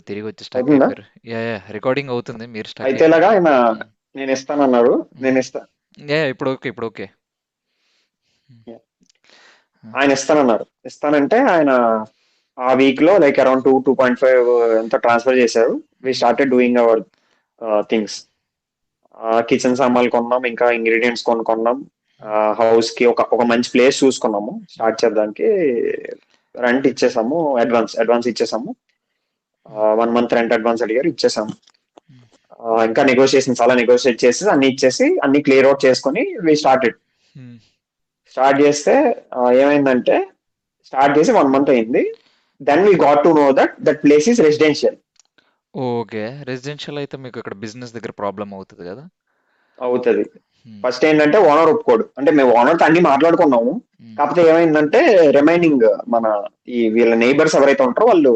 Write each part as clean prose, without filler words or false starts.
తిరిగి వచ్చి స్టక్ అవుతుందా? అయిపోయారు. రికార్డింగ్ అవుతుంది, మీరు స్టక్ అయితే అయిపోయారు. ఇలాగా ఆయన నేను ఇస్తానన్నారు. నేను ఇస్తా ఇప్పుడు ఓకే, ఇప్పుడు ఓకే. ఆయన ఇస్తానన్నారు. ఇస్తానంటే ఆయన ఆ వీక్ లో లైక్ అరౌండ్ 2.5 ఎంత ట్రాన్స్ఫర్ చేశారు. We started doing our things. Kitchen సామాన్లు కొన్నాం, ఇంకా ఇంగ్రీడియంట్స్ కొనుక్కున్నాం. హౌస్ కి ఒక మంచి ప్లేస్ చూసుకున్నాము స్టార్ట్ చేయడానికి. రెంట్ ఇచ్చేసాము, అడ్వాన్స్ ఇచ్చేసాము. 1 month రెంట్ అడ్వాన్స్ అడిగారు, ఇచ్చేసాము. ఇంకా నెగోషియేషన్ చాలా నెగోషియేట్ చేసి అన్ని ఇచ్చేసి అన్ని క్లియర్ అవుట్ చేసుకుని వి స్టార్ట్ చేస్తే ఏమైందంటే స్టార్ట్ చేసి 1 month అయింది. Then we got to know that place is residential. Okay. Residential అయితే మీకు ఇక్కడ బిజినెస్ దగ్గర ప్రాబ్లం అవుతుంది కదా. అవుతుంది. ఫస్ట్ ఏంటంటే ఓనర్ ఒప్పుకోడు. అంటే మేము ఓనర్తో అన్ని మాట్లాడుకున్నాము. కాకపోతే ఏమైందంటే రిమైనింగ్ మన వీళ్ళ నైబర్స్ ఎవరైతే ఉంటారో వాళ్ళు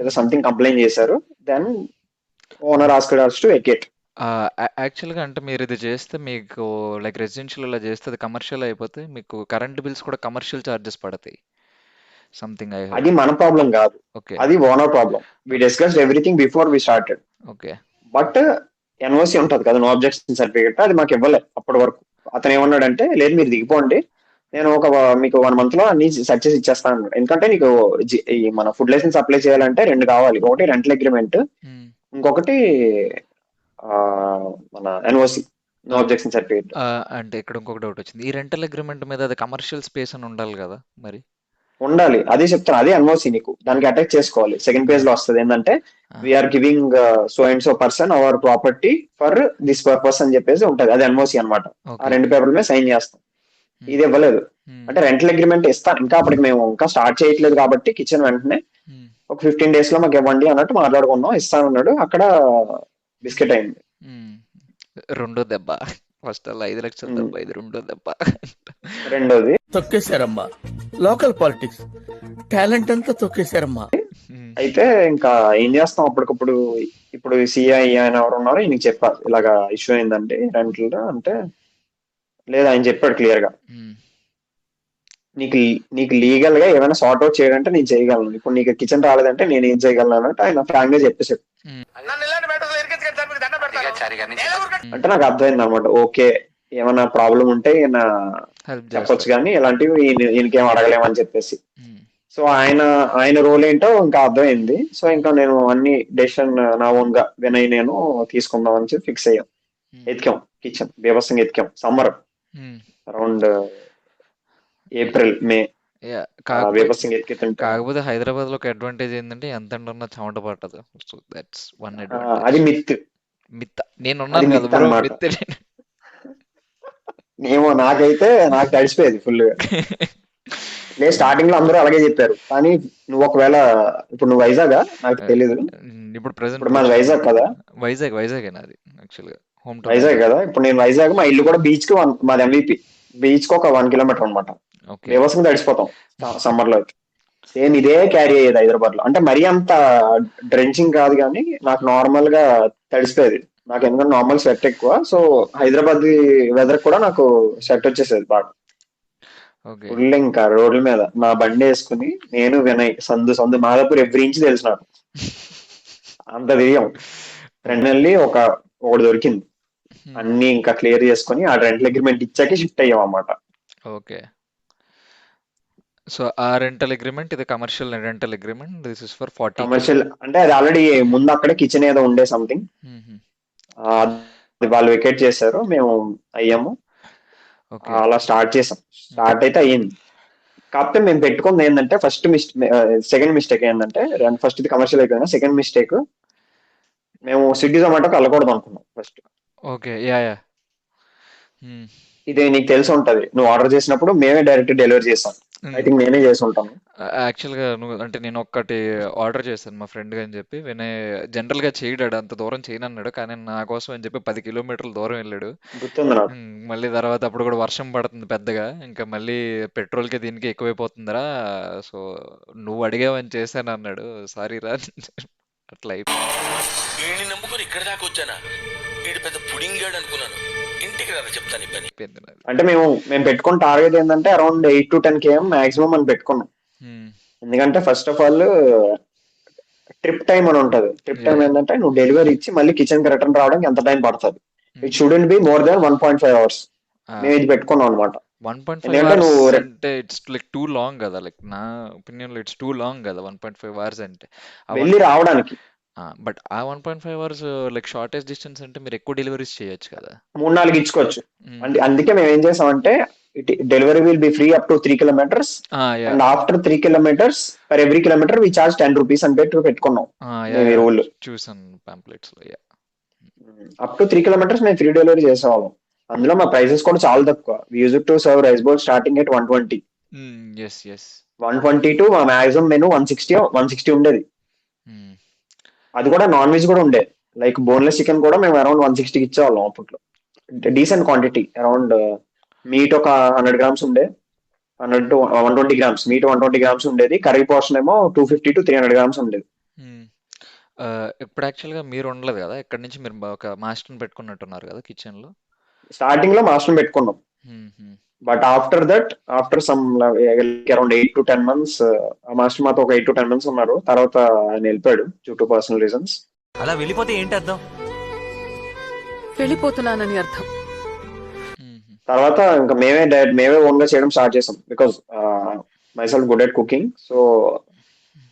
ఏదో సంథింగ్ కంప్లైంట్ చేశారు. Then owner asked to vacate. యాక్చువల్గా అంటే మీరు ఇది చేస్తే మీకు లైక్ రెసిడెన్షియల్ ఇలా చేస్తే అది కమర్షియల్ అయిపోతే మీకు కరెంట్ బిల్స్ కూడా కమర్షియల్ ఛార్జెస్ పడతాయి. Something I heard. అది మన ప్రాబ్లం కాదు, ఓకే. అది owner problem. We discussed everything before we started. Okay. But NOC ఉంటది కదా, నో అబ్జెక్షన్ సర్టిఫికేట్, అది మాకు ఇవ్వలే అప్పటి వరకు. అతను ఏమన్నాడంటే లేదు మీరు దిగిపోండి, నేను మీకు 1 month లో అన్ని సెర్చ్ చేసి ఇచ్చేస్తాను అన్నాడు. ఎందుకంటే నీకు ఈ మన ఫుడ్ లైసెన్స్ అప్లై చేయాలంటే 2 కావాలి. ఒకటి రెంటల్ అగ్రిమెంట్, ఇంకొకటి ఆ, మన ఎన్ఓసి, నో అబ్జెక్షన్ సర్టిఫికేట్. అంటే ఇక్కడ ఇంకొక డౌట్ వచ్చింది. ఈ రెంటల్ అగ్రిమెంట్ మీద అది కమర్షియల్ స్పేస్ అని ఉండాలి కదా మరి. ఉండాలి, అదే చెప్తాను. అదే ఎన్ఓసి నీకు దానికి అటాచ్ చేసుకోవాలి. సెకండ్ పేజ్ లో వస్తుంది ఏంటంటే we are giving so and so person our property for this purpose అని చెప్పేసి ఉంటది. అది ఎన్ఓసి అనమాట. ఆ 2 పేపర్ల మీద సైన్ చేస్తాం. ఇది ఇవ్వలేదు. అంటే రెంటల్ అగ్రిమెంట్ ఇస్తాను, ఇంకా అప్పటికి మేము ఇంకా స్టార్ట్ చేయట్లేదు కాబట్టి కిచెన్ వెంటనే ఒక 15 days లో మాకు ఇవ్వండి అన్నట్టు మాట్లాడుకున్నాం. ఇస్తానన్నాడు. అక్కడ బిస్కెట్ అయింది. రెండో దెబ్బ. ఫస్ట్ అలా 5 లక్షల దెబ్బ, ఇది రెండో దెబ్బ. రెండోది తొక్కేశారమ్మా, లోకల్ పాలిటిక్స్ టాలెంట్ అంతా తొక్కేశారమ్మా. అయితే ఇంకా ఏం చేస్తాం అప్పటికప్పుడు. ఇప్పుడు సిఐ ఆయన ఎవరు ఉన్నారో ఈయనకి చెప్పారు ఇలాగా ఇష్యూ అయిందండి రెంటల్ అంటే. లేదా ఆయన చెప్పాడు క్లియర్ గా, నీకు నీకు లీగల్ గా ఏమైనా సార్ట్ అవుట్ చేయాలంటే నేను చేయగలను. ఇప్పుడు నీకు కిచెన్ రాలేదంటే నేను ఏం చేయగలను అన్నట్టు ఆయన ఫ్రాంక్ గా చెప్పేసాడు. అంటే నాకు అర్థమైంది అనమాట. ఓకే, ఏమైనా ప్రాబ్లం ఉంటే ఈయన చెప్పొచ్చు కానీ ఇలాంటివి ఈయనకేం అడగలేమని చెప్పేసి. సో ఆయన రోల్ ఏంటో ఇంకా అర్థమైంది. సో ఇంకా నేను అన్ని డెసిషన్ నా ఓన్ గా వినయ్ నేను తీసుకుందాం అని చెప్పి ఫిక్స్ అయ్యాం. ఎతికాం కిచెన్, బీభత్సంగా ఎతికాం. సమ్మర్ అరౌండ్ ఏప్రిల్ మే బీభత్సంగా ఎతికితుంటే కాకపోతే హైదరాబాద్ లో ఒక అడ్వాంటేజ్ ఏంటంటే ఎంత ఉన్న చెమట పట్టదు. సో దట్స్ వన్ అది అడ్వాంటేజ్. మిత్. నేను అది ఉన్నాను కదా మిత్ బ్రో, అనమాట. మిత్. ఏమో నాకు తడిసిపోయేది ఫుల్ గా. నేను స్టార్టింగ్ లో అందరూ అలాగే చెప్పారు. కానీ నువ్వు ఒకవేళ ఇప్పుడు నువ్వు వైజాగ్, నాకు తెలీదు. ఇప్పుడు ప్రెసెంట్ ఇప్పుడు మాది వైజాగ్ కదా. వైజాగ్ అది యాక్చువల్గా హోమ్ టౌన్. వైజాగ్ కదా. ఇప్పుడు నేను వైజాగ్, మా ఇల్లు కూడా బీచ్ కి మాది MVP. బీచ్ కి ఒక 1 kilometer అనమాట. వ్యవసాయం తడిసిపోతాం సమ్మర్ లో అయితే. సేమ్ ఇదే క్యారీ అయ్యేది హైదరాబాద్ లో. అంటే మరీ అంత డ్రెంచింగ్ కాదు కానీ నాకు నార్మల్ గా తడిసిపోయేది. నాకు ఎందుకంటే నార్మల్ స్వెట్ ఎక్కువ. సో హైదరాబాద్ వెదర్ కూడా నాకు స్వెట్ వచ్చేసేది బాగా. ఫుల్ ఇంకా రోడ్ల మీద నా బండి వేసుకుని నేను వినయ్ సందు మాదాపూర్ ఎవ్రీ ఇంచ్ తెలుసు నాకు. అంత దిగాం. రెండెళ్ళి ఒకటి దొరికింది. అన్ని ఇంకా క్లియర్ చేసుకుని ఆ రెంటల్ అగ్రిమెంట్ ఇచ్చాకే షిఫ్ట్ అయ్యాం అన్నమాట. ఓకే. సో ఆ రెంటల్ అగ్రిమెంట్, ఇది commercial rental agreement. This is for 40 commercial అంటే అది ఆల్రెడీ ముందు అక్కడే కిచెన్ ఏదో ఉండే సంథింగ్. వాళ్ళు వెకేట్ చేశారు, మేము అయ్యాము. అలా స్టార్ట్ చేసాం. స్టార్ట్ అయితే అయ్యింది. కాకపోతే మేము పెట్టుకుంది ఏంటంటే సెకండ్ మిస్టేక్ ఏంటంటే, ఫస్ట్ ఇది కమర్షియల్ అయిపోయినా సెకండ్ మిస్టేక్ మేము స్విగ్గీ జొమాటోకి వెళ్ళకూడదు అనుకున్నాం ఫస్ట్. ఓకే. ఇది నీకు తెలిసి ఉంటది, నువ్వు ఆర్డర్ చేసినప్పుడు మేమే డైరెక్ట్ డెలివరీ చేస్తాం. ఐ థింక్ నేనే చేసి ఉంటాను. యాక్చువల్గా అంటే నేను ఒక్కటి ఆర్డర్ చేశాను మా ఫ్రెండ్ అని చెప్పి. జనరల్ గా చేయడాడు, అంత దూరం చేయను అన్నాడు. కానీ నా కోసం అని చెప్పి 10 kilometerల దూరం వెళ్ళాడు. గుర్తుంది నాకు. మళ్ళీ తర్వాత అప్పుడు కూడా వర్షం పడుతుంది పెద్దగా, ఇంకా మళ్ళీ పెట్రోల్ కి దీనికి ఎక్కువైపోతుందిరా, సో నువ్వు అడిగావని చేశాను అన్నాడు. సారీ రా. అట్లా అయిపోయింది. నమ్ముకొని ఇక్కడ దాకా వచ్చానా, పెద్ద పుడింగాడు అనుకున్నాను. ఇంటికి రా చెప్తాను పని. అంటే మేము పెట్టుకున్న టార్గెట్ ఏంటంటే అరౌండ్ 8 to 10 km మాక్సిమం అని పెట్టుకున్నాం. ఎందుకంటే first of all trip time అని ఉంటుంది. ట్రిప్ టైం ఏంటంటే నువ్వు డెలివరీ ఇచ్చి మళ్ళీ కిచెన్ కి రిటర్న్ రావడానికి ఎంత టైం పడుతుంది. It shouldn't be more than 1.5 hours. మేము ఇది పెట్టుకున్నాం అనమాట. 1.5 ఎందుకంటే hours నువ్వు అంటే ఇట్స్ లైక్ టూ లాంగ్ కదా, లైక్ నా ఒపీనియన్ లో ఇట్స్ టూ లాంగ్ కదా 1.5 hours అంటే. ఆ వెళ్ళి రావడానికి బట్ ఆ 1.5 hours లైక్ షార్టెస్ట్ డిస్టెన్స్ అంటే మీరు ఎక్కువ డెలివరీస్ చేయొచ్చు కదా. 3-4 ఇచ్చుకోవచ్చు. అందుకే మేము ఏం చేసామంటే delivery will be free up to 3 kilometers and after 3 kilometers for every kilometre we charge 10 rupees అని పెట్టుకున్నాం మేము ఈ రూల్. చూసాను పాంప్లెట్స్ లో. అప్ టు 3 kilometers మేము ఫ్రీ డెలివరీ చేసేవాళ్ళం. అందులో మా ప్రైసెస్ కూడా చాలా తక్కువ. Use to serve rice bowl starting at 120. 120 to మా మాక్సిమం మెను 160 ఉండేది. అది కూడా నాన్ వెజ్ కూడా ఉండే, లైక్ బోన్లెస్ చికెన్ కూడా మేము అరౌండ్ 160 ఇచ్చేవాళ్ళం అప్పట్లో. డీసెంట్ క్వాంటిటీ, అరౌండ్ మీట్ ఒక 100 grams ఉండే, 100 to 120 grams మీట్ 120 grams ఉండేది. కర్రీ పోర్షన్ ఏమో 250 to 300 grams ఉండేది. ఇప్పుడు యాక్చువల్గా మీరు ఉండలేదు కదా, ఇక్కడ నుంచి మీరు ఒక మాస్టర్ని పెట్టుకున్నట్టున్నారు కదా కిచెన్ లో. స్టార్టింగ్ లో మాస్టర్ పెట్టుకున్నాం, but after that after some around 8 to 10 months ఆ మాస్టర్ మాతో ఒక 8 to 10 months ఉన్నారు. తర్వాత ఆయన వెళ్ళిపోయాడు డ్యూ టు పర్సనల్ రీజన్స్. అలా వెళ్ళిపోతే ఏంటి అర్థం? వెళ్ళిపోతున్నానని అర్థం. తర్వాత ఇంకా మేమే ఓన్ గా చేయడం స్టార్ట్ చేసాం. Because myself good at cooking, so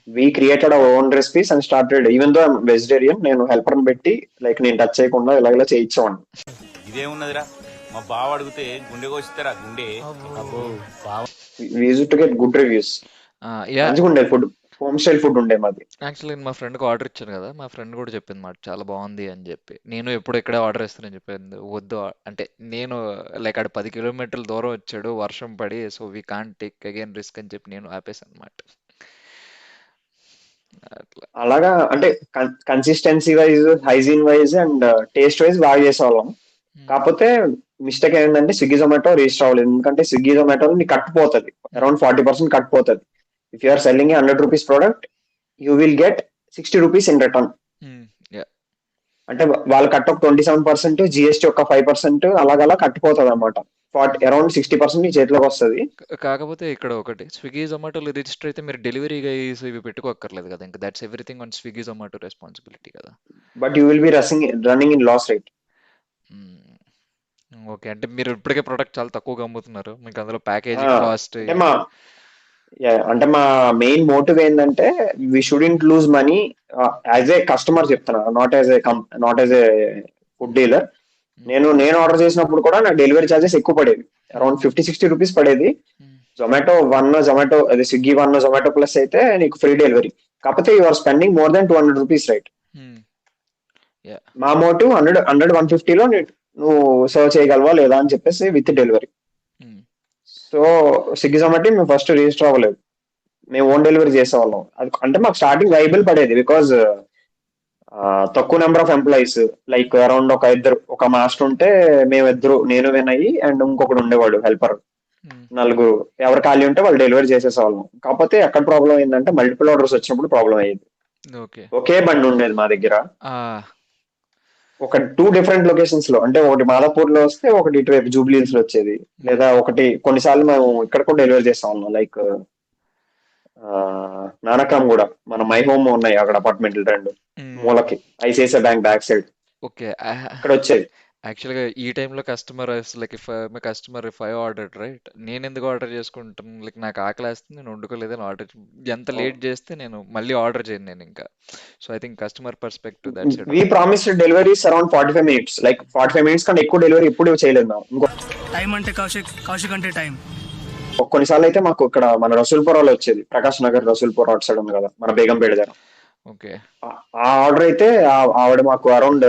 we created our own recipes and started. Even though I'm vegetarian, నేను హెల్పర్ ని పెట్టి లైక్ నేను టచ్ చేయకుండా ఇలా చేయించేవాడిని. ఇదేమున్నదిరా, మా బావ అడిగితే గుండె కోసిస్తారా గుండె. We used to get good reviews. మంచిగా ఉండే ఫుడ్, హోమ్ స్టైల్ ఫుడ్ ఉండే మాది. యాక్చువల్లీ మా ఫ్రెండ్కి ఆర్డర్ ఇచ్చాను కదా, మా ఫ్రెండ్ కూడా చెప్పింది మాట చాలా బాగుంది అని చెప్పి. నేను ఎప్పుడు ఇక్కడే ఆర్డర్ ఇస్తానని చెప్పింది. వద్దు అంటే నేను లైక్ ఆడ 10 kilometers దూరం వచ్చాడు వర్షం పడి, so we can't take again risk అని చెప్పి నేను ఆపేసాను అనమాట. అలాగా అంటే consistency wise, hygiene wise and taste wise బాగా చేసేవాళ్ళం. కాకపోతే మిస్టేక్ ఏంటంటే స్విగ్గీ జొమాటో రిజిస్టర్ అవ్వలేదు. ఎందుకంటే స్విగ్గీ జొమాటోలో నీకు కట్టిపోతుంది, అరౌండ్ 40% కట్టిపోతుంది. If you are selling 100 rupees product, you will get 60 rupees in return. అంటే వాళ్ళు కట్ట ఒక 27%, జిఎస్టీ ఒక 5%, అలాగలా కట్టిపోతుంది అనమాట. అరౌండ్ 60% నీ చేతిలోకి వస్తుంది. కాకపోతే ఇక్కడ ఒకటి, స్విగ్గీ జొమాటోలో రిజిస్టర్ అయితే మీరు డెలివరీ గైస్ ఇవి పెట్టుకోక్కర్లేదు కదా, ఇంకా that's everything on Swiggy Zomato responsibility కదా. But you will be running in loss rate. Okay, అంటే మీరు ఇప్పటికే ప్రొడక్ట్ చాలా తక్కువగా అమ్ముతున్నారు, మీకు అందులో ప్యాకేజ్ కాస్ట్. అంటే మా మెయిన్ మోటివ్ ఏంటంటే we shouldn't lose money as a customer చెప్తున్నా, not as a food dealer. నేను ఆర్డర్ చేసినప్పుడు కూడా నా డెలివరీ ఛార్జెస్ ఎక్కువ పడేది, అరౌండ్ 50-60 rupees పడేది. జొమాటో అదే స్విగ్గీ 1 జొమాటో ప్లస్ అయితే నీకు ఫ్రీ డెలివరీ. కాకపోతే you are spending more than 200 rupees, right? మా మోటివ్ 100-150లో నువ్వు సర్వ్ చేయగలవా లేదా అని చెప్పేసి with delivery. So Swiggy Zomato మేము ఫస్ట్ రిజిస్టర్ అవ్వలేదు, మేము ఓన్ డెలివరీ చేసేవాళ్ళం. అది అంటే మాకు స్టార్టింగ్ వైబుల్ పడేది, బికాజ్ తక్కువ number of employees, like around ఒక మాస్టర్ ఉంటే మేమిద్దరు, నేను వినయ్ అండ్ ఇంకొకడు ఉండేవాడు హెల్పర్, 4. ఎవరు ఖాళీ ఉంటే వాళ్ళు డెలివరీ చేసేసేవాళ్ళం. కాకపోతే ఎక్కడ ప్రాబ్లం అయిందంటే మల్టిపుల్ ఆర్డర్స్ వచ్చినప్పుడు ప్రాబ్లం అయ్యేది. ఒకే బండి ఉండేది మా దగ్గర, ఒక 2 different లొకేషన్స్ లో, అంటే ఒకటి మాదాపూర్ లో వస్తే ఒకటి ఇటువైపు జూబ్లీహిల్స్ లో వచ్చేది, లేదా ఒకటి కొన్నిసార్లు మేము ఇక్కడ కూడా డెలివరీ చేస్తాం, లైక్ నానక్రామ్ కూడా, మన మై హోమ్ ఉన్నాయి అక్కడ అపార్ట్మెంట్లు 2 మూలకి, ఐసిఐసిఐ బ్యాంక్ బ్యాక్ సైడ్ అక్కడ వచ్చేది. యాక్చువల్గా ఈ టైంలో customer like if I order right, నేను ఎందుకు ఆర్డర్ చేసుకుంటాను, లైక్ నాకు ఆకలి వేస్తుంది నేను వండుకోలేదని ఆర్డర్, ఎంత లేట్ చేస్తే నేను మళ్ళీ ఆర్డర్ చేయను నేను ఇంకా. So I think customer perspective that's it. We promised deliveries around 45 minutes, like 45 minutes కంటే ఎక్కువ డెలివరీ ఎప్పుడు చేయలేదు మేము. ఇంకో టైం అంటే కౌశిక్ అంటే టైం. కొన్నిసార్లు అయితే మాకు ఇక్కడ మన రసూల్పురాలో వచ్చేది, ప్రకాష్ నగర్ రసూల్పుర అటు సైడ్ ఉంది కదా మన బేగంపేట దగ్గర. ఓకే, ఆ ఆర్డర్ అయితే ఆవిడ మాకు అరౌండ్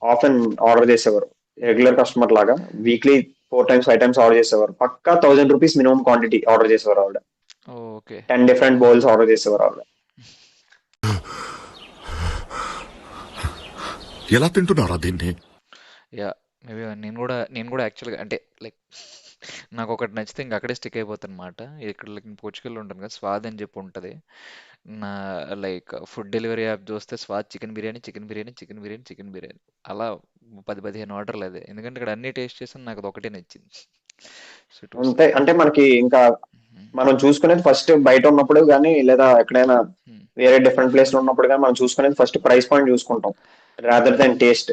ఆఫెన్ ఆర్డర్ చేసేవారు, రెగ్యులర్ కస్టమర్ లాగా. వీక్లీ 4-5 times ఆర్డర్ చేసేవారు. పక్కా 1000 rupees మినిమం క్వాంటిటీ ఆర్డర్ చేసేవారు ఆవిడ. 10 different బౌల్స్ ఆర్డర్ చేసేవారు ఆవిడ. ఎలా తింటున్నారా దీన్ని? యా, మేబీ నేను కూడా యాక్చువల్గా అంటే లైక్ నాకు ఒకటి నచ్చితే ఇంక అక్కడే స్టిక్ అయిపోతుంది అనమాట. ఇక్కడ లైక్ పోర్చుగల్లో ఉంటాను కదా, స్వాద్ అని చెప్పి ఉంటుంది నా, లైక్ ఫుడ్ డెలివరీ యాప్ చూస్తే స్వాద్ చికెన్ బిర్యానీ అలా 10-15 ఆర్డర్లు అదే, ఎందుకంటే ఇక్కడ అన్ని టేస్ట్ చేసి నాకు అది ఒకటే నచ్చింది. అంటే మనకి ఇంకా మనం చూసుకునేది ఫస్ట్ బయట ఉన్నప్పుడు కానీ లేదా ఎక్కడైనా వేరే డిఫరెంట్ ప్లేస్ లో ఉన్నప్పుడు కానీ మనం చూసుకునేది ఫస్ట్ ప్రైస్ పాయింట్ చూసుకుంటాం రాదర్ దాన్ టేస్ట్.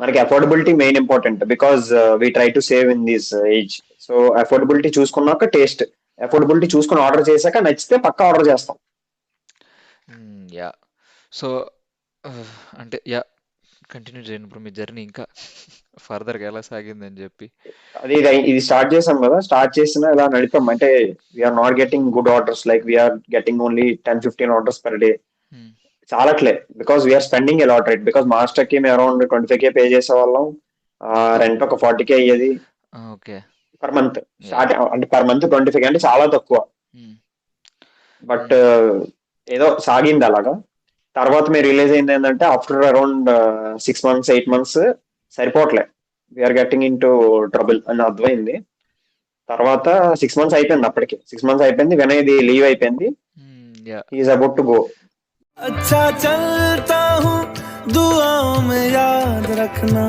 మనకి affordability main important because we try to save in this age. So affordability చూసుకున్నాక టేస్ట్, అఫోర్డబిలిటీ చూసుకుని ఆర్డర్ చేశాక నచ్చితే పక్కా ఆర్డర్ చేస్తాం. యా సో అంటే యా కంటిన్యూ చేయండి బ్రో మీ జర్నీ ఇంకా ఫర్దర్గా ఎలా సాగిందని చెప్పి. అది ఇది స్టార్ట్ చేసాం కదా, స్టార్ట్ చేసినా ఇలా నడిపాం. అంటే we're not getting good orders, like we're getting only 10-15 orders per day. చాలట్లే because we're spending a lot right. Because master కి మేము అరౌండ్ 25K పే చేసే వాళ్ళం, రెంట్ ఒక 40K అయ్యేది పర్ మంత్. స్టార్ట్ అంటే పర్ మంత్ 25K అంటే చాలా తక్కువ. బట్ ఏదో సాగింది అలాగా. తర్వాత మీరు రిలీజ్ అయింది ఏంటంటే ఆఫ్టర్ అరౌండ్ 6 months 8 months సరిపోవట్లే, we're getting into trouble అని అర్థమైంది. తర్వాత 6 months అయిపోయింది, అప్పటికి 6 months అయిపోయింది. వినయ్ది లీవ్ అయిపోయింది, ఈజ్ అబౌట్ టు గో. अच्छा चलता हूँ दुआओं में याद रखना.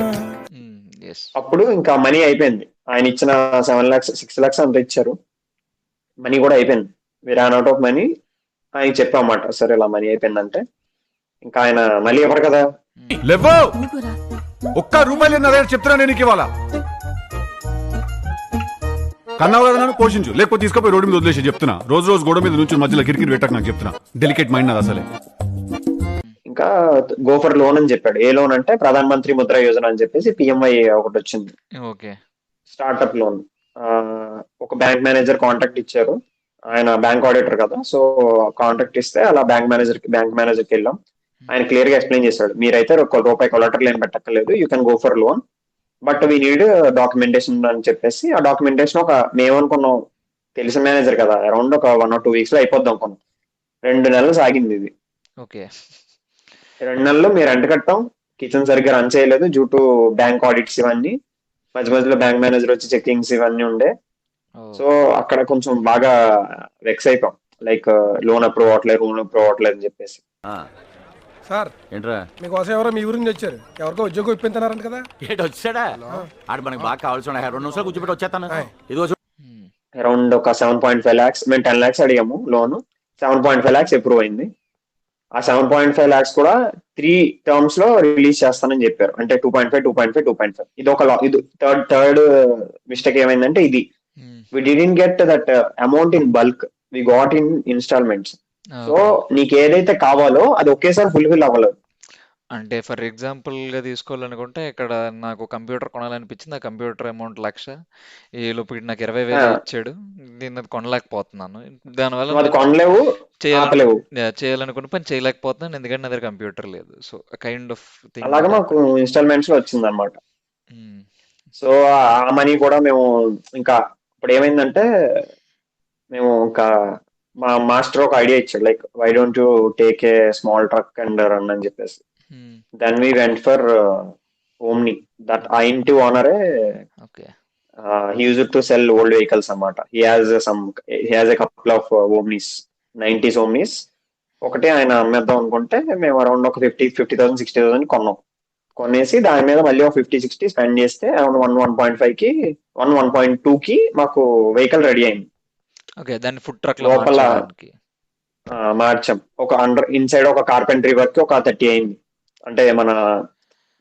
అప్పుడు ఇంకా మనీ అయిపోయింది. ఆయన ఇచ్చిన 7 lakhs 6 lakhs అంత ఇచ్చారు, మనీ కూడా అయిపోయింది. వి రాన్ అవుట్ ఆఫ్ మనీ. ఆయన చెప్పామాట, సరే ఇలా మనీ అయిపోయిందంటే ఇంకా ఆయన మళ్ళీ ఎవరు కదా లేవో ఒక్క రూపాయలు చెప్తున్నా నేను ఇవాళ కన్నావు కదా నన్ను పోషించు, లేకపోతే తీసుకుపోయి రోడ్డు మీద వదిలేసి చెప్తున్నా. రోజు రోజు గోడ మీద నుంచి మధ్యలో కిరికిరి పెట్టక నాకు చెప్తున్నా. డెలికేట్ మైండ్ అది అసలే. ఇంకా గోఫర్ లోన్ అని చెప్పాడు. ఏ లోన్ అంటే ప్రధాన మంత్రి ముద్ర యోజన అని చెప్పేసి PMI ఒకటి వచ్చింది, స్టార్ట్అప్ లోన్. ఒక బ్యాంక్ మేనేజర్ కాంటాక్ట్ ఇచ్చారు, ఆయన బ్యాంక్ ఆడిటర్ కదా, సో కాంటాక్ట్ ఇస్తే అలా బ్యాంక్ మేనేజర్కి వెళ్ళాం. ఆయన క్లియర్ గా ఎక్స్ప్లెయిన్ చేశాడు, మీరైతే ₹1 కొలాటరల్ ఏం పెట్టక్కర్లేదు, you can go for loan, but we need documentation అని చెప్పేసి. ఆ డాక్యుమెంటేషన్ మేమనుకున్నాం తెలిసిన మేనేజర్ కదా, అరౌండ్ ఒక 1 or 2 weeks లో అయిపోద్దాం అనుకున్నాం. 2 నెలలు సాగింది ఇది. 2 నెలలు మీరు రెంట్ కట్టాం, కిచెన్ సరిగ్గా రన్ చేయలేదు డ్యూ టు బ్యాంక్ ఆడిట్స్ ఇవన్నీ. మధ్య మధ్యలో బ్యాంక్ మేనేజర్ వచ్చి చెకింగ్స్ ఇవన్నీ ఉండే. సో అక్కడ కొంచెం బాగా వెక్స్ అయిపోయాం, లైక్ లోన్ అప్రూవ్ అవ్వట్లేదు, రూమ్ అప్రూవ్ అవ్వట్లేదు అని చెప్పేసి. సార్ ఏంట్రా మీకోసం ఎవరో మీ ఊరి నుంచి వచ్చారు, ఎవరికో ఉద్యోగం ఇప్పించారంట కదా. ఏంటి వచ్చాడా? ఆడు మనకి బాగా కావాల్సిన 2 నిమిషాలు కూర్చోబెట్టి వచ్చేస్తాను. ఇదిగో అరౌండ్ ఒక 7.5 lakhs, మేము 10 lakhs అడిగాము లోన్, 7.5 lakhs అప్రూవ్ అయింది. ఆ 7.5 lakhs కూడా 3 terms లో రిలీజ్ చేస్తానని చెప్పారు. అంటే 2.5 ఇది థర్డ్ మిస్టేక్ ఏమైందంటే ఇది, we didn't get that amount in bulk, we got in installments. So నీకు ఏదైతే కావాలో అది ఒకేసారి ఫుల్ఫిల్ అవ్వలేదు. అంటే ఫర్ ఎగ్జాంపుల్ గా తీసుకోవాలనుకుంటే ఇక్కడ నాకు కంప్యూటర్ కొనాలనిపించింది, ఆ కంప్యూటర్ అమౌంట్ 1,00,000, ఈ లోపు నాకు 20,000 ఇచ్చాడు, నేను అది కొనలేకపోతున్నాను. దానివల్ల కొనలేవు, చేయాలనుకున్న పని చేయలేకపోతున్నాను, ఎందుకంటే నా దగ్గర కంప్యూటర్ లేదు. సో కైండ్ ఆఫ్ థింగ్ అలాగా మాకు ఇన్స్టాల్మెంట్స్ లో వచ్చింది అనమాట. సో ఆ మనీ కూడా మేము ఇంకా ఇప్పుడు ఏమైందంటే మేము ఇంకా మా మాస్టర్ ఒక ఐడియా ఇచ్చాడు, like why don't you take a small truck and run అని చెప్పేసి. Then we went for Omni. That ఆ ఇంటి ఓనరే he used to sell old vehicles అన్నమాట. he has a couple of ఓమ్నీస్, 90s ఓమ్నీస్. ఒకటి ఆయన అమ్మేద్దాం అనుకుంటే మేము అరౌండ్ ఒక 50,000 60,000 కొన్నాం. కొనేసి దాని మీద మళ్ళీ ఒక 50-60 స్పెండ్ చేస్తే అరౌండ్ 1.2కి మాకు వెహికల్ రెడీ అయింది. దాన్ని ఫుడ్ ట్రక్ లోపల మార్చాం. ఒక ఇన్సైడ్ ఒక కార్పెంటరీ వర్క్ ఒక 30 అయింది. అంటే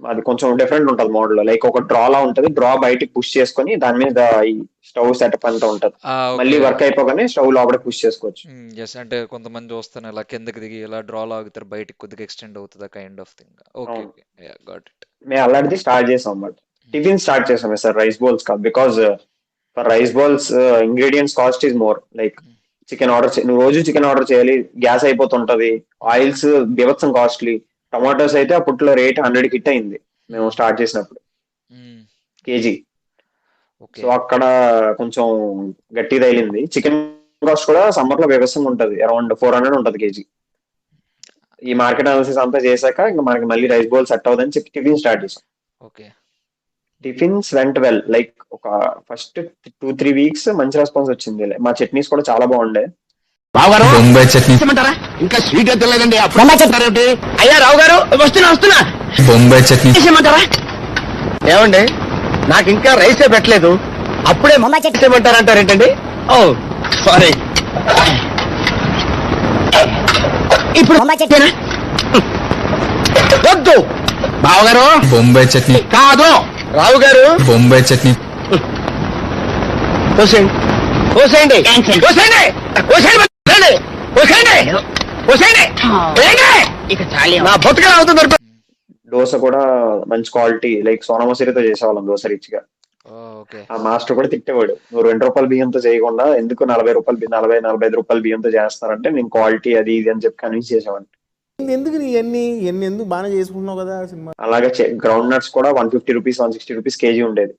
అది కొంచెం డిఫరెంట్ ఉంటుంది మోడల్, లైక్ ఒక డ్రా లా ఉంటది, డ్రా బయటికి పుష్ చేసుకొని దాని మీద ఈ స్టవ్ సెటప్ అంతా ఉంటది, మళ్ళీ వర్క్ అయిపోగానే స్టవ్ లోపల పుష్ చేసుకోవచ్చు. అంటే కొంతమంది చూస్తాను ఇలా కిందకి దిగి ఇలా డ్రా లాగుతారు, బయటికి కొద్దిగా ఎక్స్టెండ్ అవుతుంది kind of thing. Okay got it. మేము అలాంటిది స్టార్ట్ చేసాం అన్నమాట. టిఫిన్ స్టార్ట్ చేసాం సార్, రైస్ బౌల్స్ కాదు. Because for rice bowls ingredients cost is more. Like chicken order నువ్వు రోజు చికెన్ ఆర్డర్ చేయాలి, గ్యాస్ అయిపోతుంటది, ఆయిల్స్ బీభత్సం కాస్ట్లీ. టమాటోస్ అయితే అప్పట్లో రేట్ 100 హిట్ అయింది మేము స్టార్ట్ చేసినప్పుడు కేజీ. సో అక్కడ కొంచెం గట్టి తగిలింది. చికెన్ కాస్ట్ కూడా సమ్మర్ లో బీభత్సంగా ఉంటది, అరౌండ్ 400 ఉంటది కేజీ. ఈ మార్కెట్ అనాలిసిస్ అంతా చేశాక ఇంకా మనకి మళ్ళీ రైస్ బౌల్ సెట్ అవుదని చెప్పి టిఫిన్ స్టార్ట్ చేసాం. టిఫిన్స్ వెంట్ వెల్, లైక్ ఒక ఫస్ట్ 2-3 weeks మంచి రెస్పాన్స్ వచ్చింది. మా చట్నీస్ కూడా చాలా బాగుండే. బొంబాయి చట్నీ ఇంకా స్వీట్ తెలియదండి. అయ్యా రావు గారు వస్తున్నా. బొంబాయి చట్నీ ఏమండి, నాకు ఇంకా రైసే పెట్టలేదు, అప్పుడే బొంబాయి చట్నీ చేయమంటారంటారేంటండి? సారీ. ఇప్పుడు వద్దు బావగారు. బొంబాయి చట్నీ కాదు రావు గారు. బొంబాయి చట్నీ పోసేయండి పోసేయండి పోసేయండి పోసేయండి పోసేయండి పోసేయండి. ఇక చాలు నా బతుకలు అవుతుంది. దోశ కూడా మంచి క్వాలిటీ, లైక్ సోనా మసూరితో చేసేవాళ్ళం దోశ రిచ్ గా. ఓకే. ఆ మాస్టర్ కూడా తిట్టేవాడు, నువ్వు 2 రూపాయల బియ్యంతో చేయకుండా ఎందుకు 40 రూపాయలు 45 రూపాయల బియ్యంతో చేస్తారంటే నేను క్వాలిటీ అది ఇది అని చెప్పి కన్విన్స్ చేసేవాడిని. ఎందుకు ఇవన్నీ ఎందుకు బాగానే చేసుకుంటున్నావు కదా సినిమా. అలాగే గ్రౌండ్ నట్స్ కూడా 150 రూపీస్ 160 రూపీస్ కేజీ ఉండేది.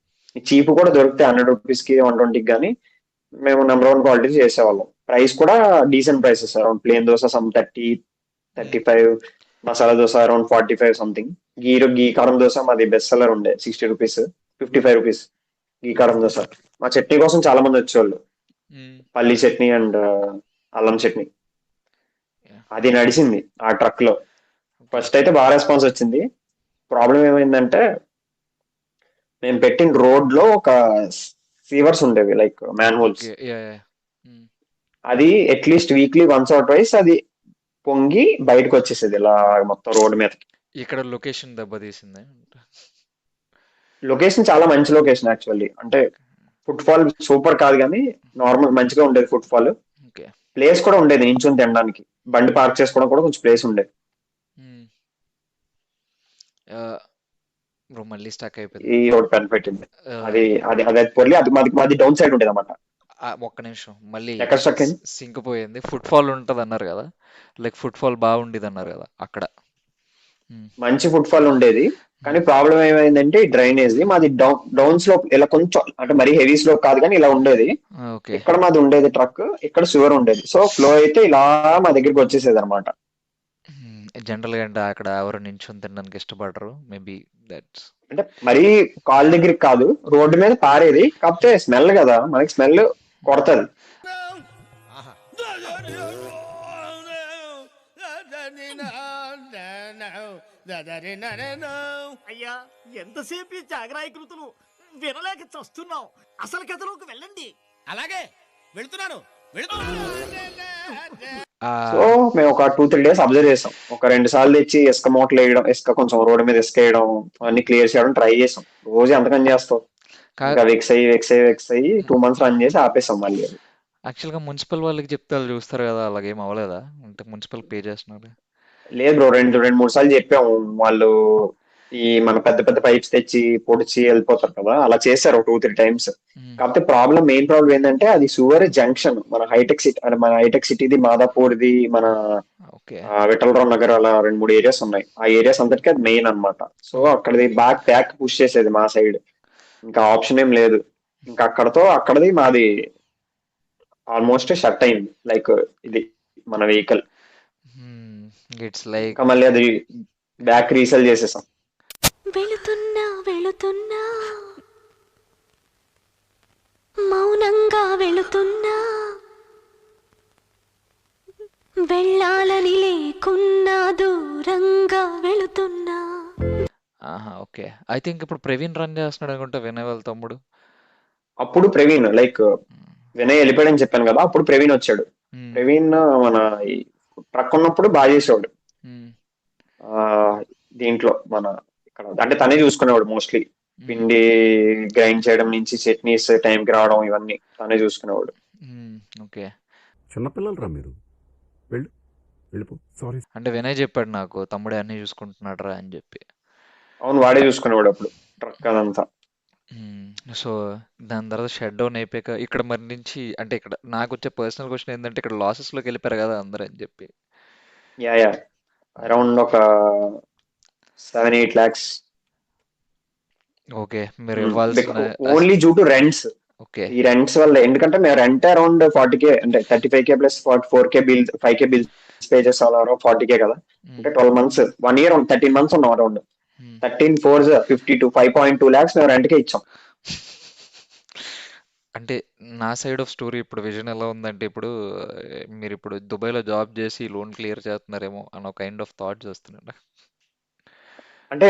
చీప్ కూడా దొరికితే 100 రూపీస్ కి 120కి కానీ మేము నెంబర్ 1 క్వాలిటీ చేసేవాళ్ళం. ప్రైస్ కూడా decent prices, around plain dosa some 30-35, masala dosa around 45 something. Ghee కారం దోశ మాది బెస్ట్ సెల్లర్ ఉండే 60 రూపీస్ 55 రూపీస్ గీ కారం దోశ. మా చట్నీ కోసం చాలా మంది వచ్చేవాళ్ళు, పల్లి చట్నీ అండ్ అల్లం చట్నీ. అది నడిచింది ఆ ట్రక్ లో. ఫస్ట్ అయితే బాగా రెస్పాన్స్ వచ్చింది. ప్రాబ్లం ఏమైందంటే మేము పెట్టిన రోడ్ లో ఒక సీవర్స్ ఉండేవి, లైక్ మ్యాన్ హోల్స్. అది at least weekly once or twice అది పొంగి బయటకు వచ్చేసేది ఇలా మొత్తం రోడ్ మీద. ఇక్కడ లొకేషన్ దెబ్బతీసింది. లొకేషన్ చాలా మంచి లొకేషన్ యాక్చువల్లీ, అంటే ఫుట్ ఫాల్ సూపర్ కాదు కానీ నార్మల్ మంచిగా ఉండేది ఫుట్ ఫాల్. ఓకే. ప్లేస్ కూడా ఉండేది నించుని తినడానికి, బండి పార్క్ చేసుకోవడం కూడా కొంచెం ప్లేస్ ఉండేది. బ్రో మళ్ళీ స్టక్ అయిపోయింది. ఈ రోడ్ బెనిఫిట్ ఉంది. అది అది అది పొర్లి అది మాది డౌన్ సైడ్ ఉండేది అన్నమాట. ఒక్క నిమిషం, మళ్ళీ ఎక్కడ స్టక్ అయింది? సింక్ పోయింది. ఫుట్ ఫాల్ ఉంటది అన్నారు కదా, లైక్ ఫుట్ ఫాల్ బాగుండేది అన్నారు కదా అక్కడ. మంచి ఫుట్ ఫాల్ ఉండేది కానీ ప్రాబ్లం ఏమైందంటే డ్రైనేజ్ మాది డౌన్ స్లోప్, ఇలా కొంచెం అంటే మరీ హెవీ స్లోప్ కాదు కానీ ఇలా ఉండేది. ఓకే. ఇక్కడ మాది ఉండేది ట్రక్, ఇక్కడ షుగర్ ఉండేది. సో ఫ్లో అయితే ఇలా మా దగ్గరికి వచ్చేసేది అనమాట. జనరల్ గా అంటే అక్కడ ఎవరు నించుని తినడానికి ఇష్టపడరు, మేబీ దట్స్. అంటే మరీ కాల్ దగ్గరికి కాదు, రోడ్డు మీద పారేది. కాకపోతే స్మెల్ కదా, మనకి స్మెల్ కొడతది. అయ్యా ఎంతసేపు ఈ జాగరాయకృతులు వినలేక చస్తున్నాం. అసలు కథలోకి వెళ్ళండి. అలాగే వెళ్తున్నాను. సో మేము ఒక 2-3 డేస్ అబ్జర్వ్ చేసాం. ఒక 2 సార్లు తెచ్చి ఇసుక మూటలు వేయడం, ఇసుక కొంచెం రోడ్డు మీద ఇసుక వేయడం, అన్ని క్లియర్ చేయడం ట్రై చేసాం. రోజు ఎంతకని చేస్తాం, ఇంకా వెక్స్ అయ్యి 2 months రన్ చేసి ఆపేసాం మళ్ళీ. యాక్చువల్ గా మున్సిపల్ వాళ్ళకి చెప్తే వాళ్ళు చూస్తారు కదా, అలాగేం అవ్వలేదా? అంటే మున్సిపల్ పే చేస్తున్నారు. లేదు బ్రో, 2-3 సార్లు చెప్పాము. వాళ్ళు ఈ మన పెద్ద పెద్ద పైప్స్ తెచ్చి పొడిచి వెళ్ళిపోతారు కదా, అలా చేశారు 2-3 times. కాకపోతే మెయిన్ ప్రాబ్లం ఏంటంటే అది సువర్ జంక్షన్. మన హైటెక్ సిటీది, మాదాపూర్ది, మన విఠలరావు నగర్, అలా 2-3 ఏరియాస్ ఉన్నాయి. ఆ ఏరియాస్ అంతటికీ అది మెయిన్ అన్నమాట. సో అక్కడది బ్యాక్ పుష్ చేసేది మా సైడ్, ఇంకా ఆప్షన్ ఏం లేదు. ఇంకా అక్కడది మాది ఆల్మోస్ట్ షట్ అయింది, లైక్ ఇది మన వెహికల్. ఇట్స్ లైక్ ఇంకా మళ్ళీ అది బ్యాక్ రీసెల్ చేసేసాం. వెళుతున్నా మౌనంగా వెళుతున్నా, వెళ్ళాలని లేకున్నా దూరంగా వెళుతున్నా. ఓకే. ఐ థింక్ ఇప్పుడు ప్రవీణ్ రన్ చేస్తున్నాడు అనుకుంటా, వినయ్ వాళ్ళ తమ్ముడు. అప్పుడు ప్రవీణ్, లైక్ వినయ్ వెళ్ళిపోయాడని చెప్పాను కదా, అప్పుడు ప్రవీణ్ వచ్చాడు. ప్రవీణ్ మన ట్రక్ ఉన్నప్పుడు బాగా చేసేవాడు. దీంట్లో మన ఇక్కడ అంటే తనే చూసుకునేవాడు మోస్ట్లీ. పిండి గ్రైండ్ చేయడం నుంచి చట్నీస్ టైంకి రావడం ఇవన్నీ తనే చూసుకునేవాడు. ఓకే. చిన్నపిల్లలు రా మీరు, వెళ్ళిపో. సారీ. అంటే వినయ్ చెప్పాడు నాకు, తమ్ముడే అన్ని చూసుకుంటున్నాడు రా అని చెప్పి. అవును, వాడే చూసుకునేవాడు అప్పుడు ట్రక్ అదంతా. సో దాని తర్వాత షట్ డౌన్ అయిపోయాక ఇక్కడ మరి నుంచి అంటే ఇక్కడ నాకు వచ్చే పర్సనల్ క్వశ్చన్ ఏంటంటే, ఇక్కడ లాసెస్ లోకి వెళ్ళిపోయారు కదా అందరూ అని చెప్పి. యా అరౌండ్ ఒక 7-8 lakhs. ఓకే. మీరు ఇవ్వాల్సిన only due to rents. Okay. ఈ రెంట్స్ వల్ల, ఎందుకంటే మేము రెంట్ అరౌండ్ 40K, అంటే 35K plus 4K bill, 5K bills pay చేస్తాం, అరౌండ్ 40K కదా. అంటే 12 months, 1 year 13 months ఉన్నాం అరౌండ్. 13 4 52 5.2 lakhs మేము రెంట్కే ఇచ్చాం. అంటే నా సైడ్ ఆఫ్ స్టోరీ ఇప్పుడు విజన్ ఎలా ఉందంటే, ఇప్పుడు మీరు ఇప్పుడు దుబాయ్లో జాబ్ చేసి లోన్ క్లియర్ చేస్తున్నారేమో అన్న కైండ్ ఆఫ్ థాట్స్ వస్తున్నాడు. అంటే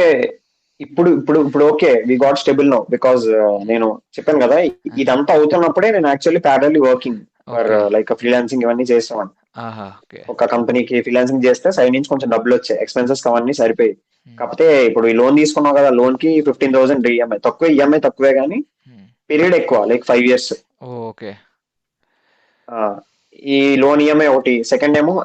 ఇప్పుడు ఇప్పుడు ఇప్పుడు okay we got stable now because నేను చెప్పాను కదా, ఇదంతా అవుతున్నప్పుడే నేను actually parallelly working for okay. Like freelancing ఇవన్నీ చేస్తామని. ఆహా! ఓకే. ఒక కంపెనీకి ఫ్రీలాన్సింగ్ చేస్తే సైడ్ నుంచి కొంచెం డబ్బులు వచ్చాయి, ఎక్స్పెన్సెస్ అవన్నీ సరిపోయి. హ్మ్. కాకపోతే ఇప్పుడు ఈ లోన్ తీసుకున్నావు కదా, లోన్ కి 15,000 ఈఎంఐ, తక్కువ ఈఎంఐ తక్కువే కానీ హ్మ్. పీరియడ్ ఎక్కువ, లైక్ 5 years. ఓకే. ఈ లోన్ ఈఎంఐ ఒకటి, సెకండ్ ఏమో